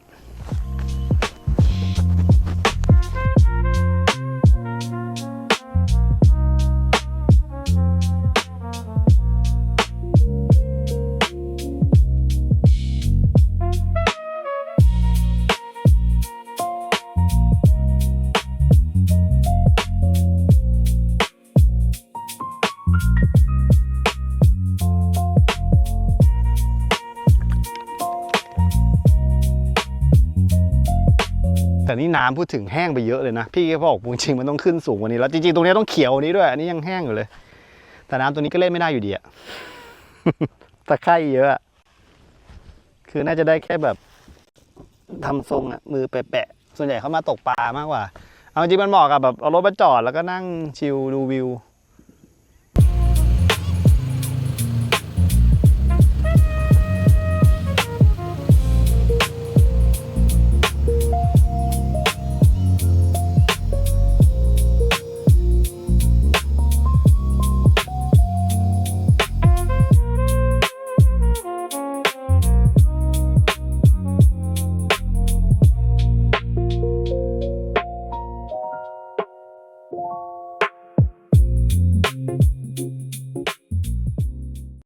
แต่นี่น้ำพูดถึงแห้งไปเยอะเลยนะพี่ก็บอกจริงๆมันต้องขึ้นสูงกว่านี้แล้วจริงๆตรงนี้ต้องเขียวนี้ด้วยอันนี้ยังแห้งอยู่เลยแต่น้ำตัวนี้ก็เล่นไม่ได้อยู่ดีอะ ตะไคร่เยอะคือน่าจะได้แค่แบบทำทรงอะมือแปะๆส่วนใหญ่เขามาตกปลามากกว่าเอาจริงมันเหมาะกับแบบเอารถมาจอดแล้วก็นั่งชิลดูวิว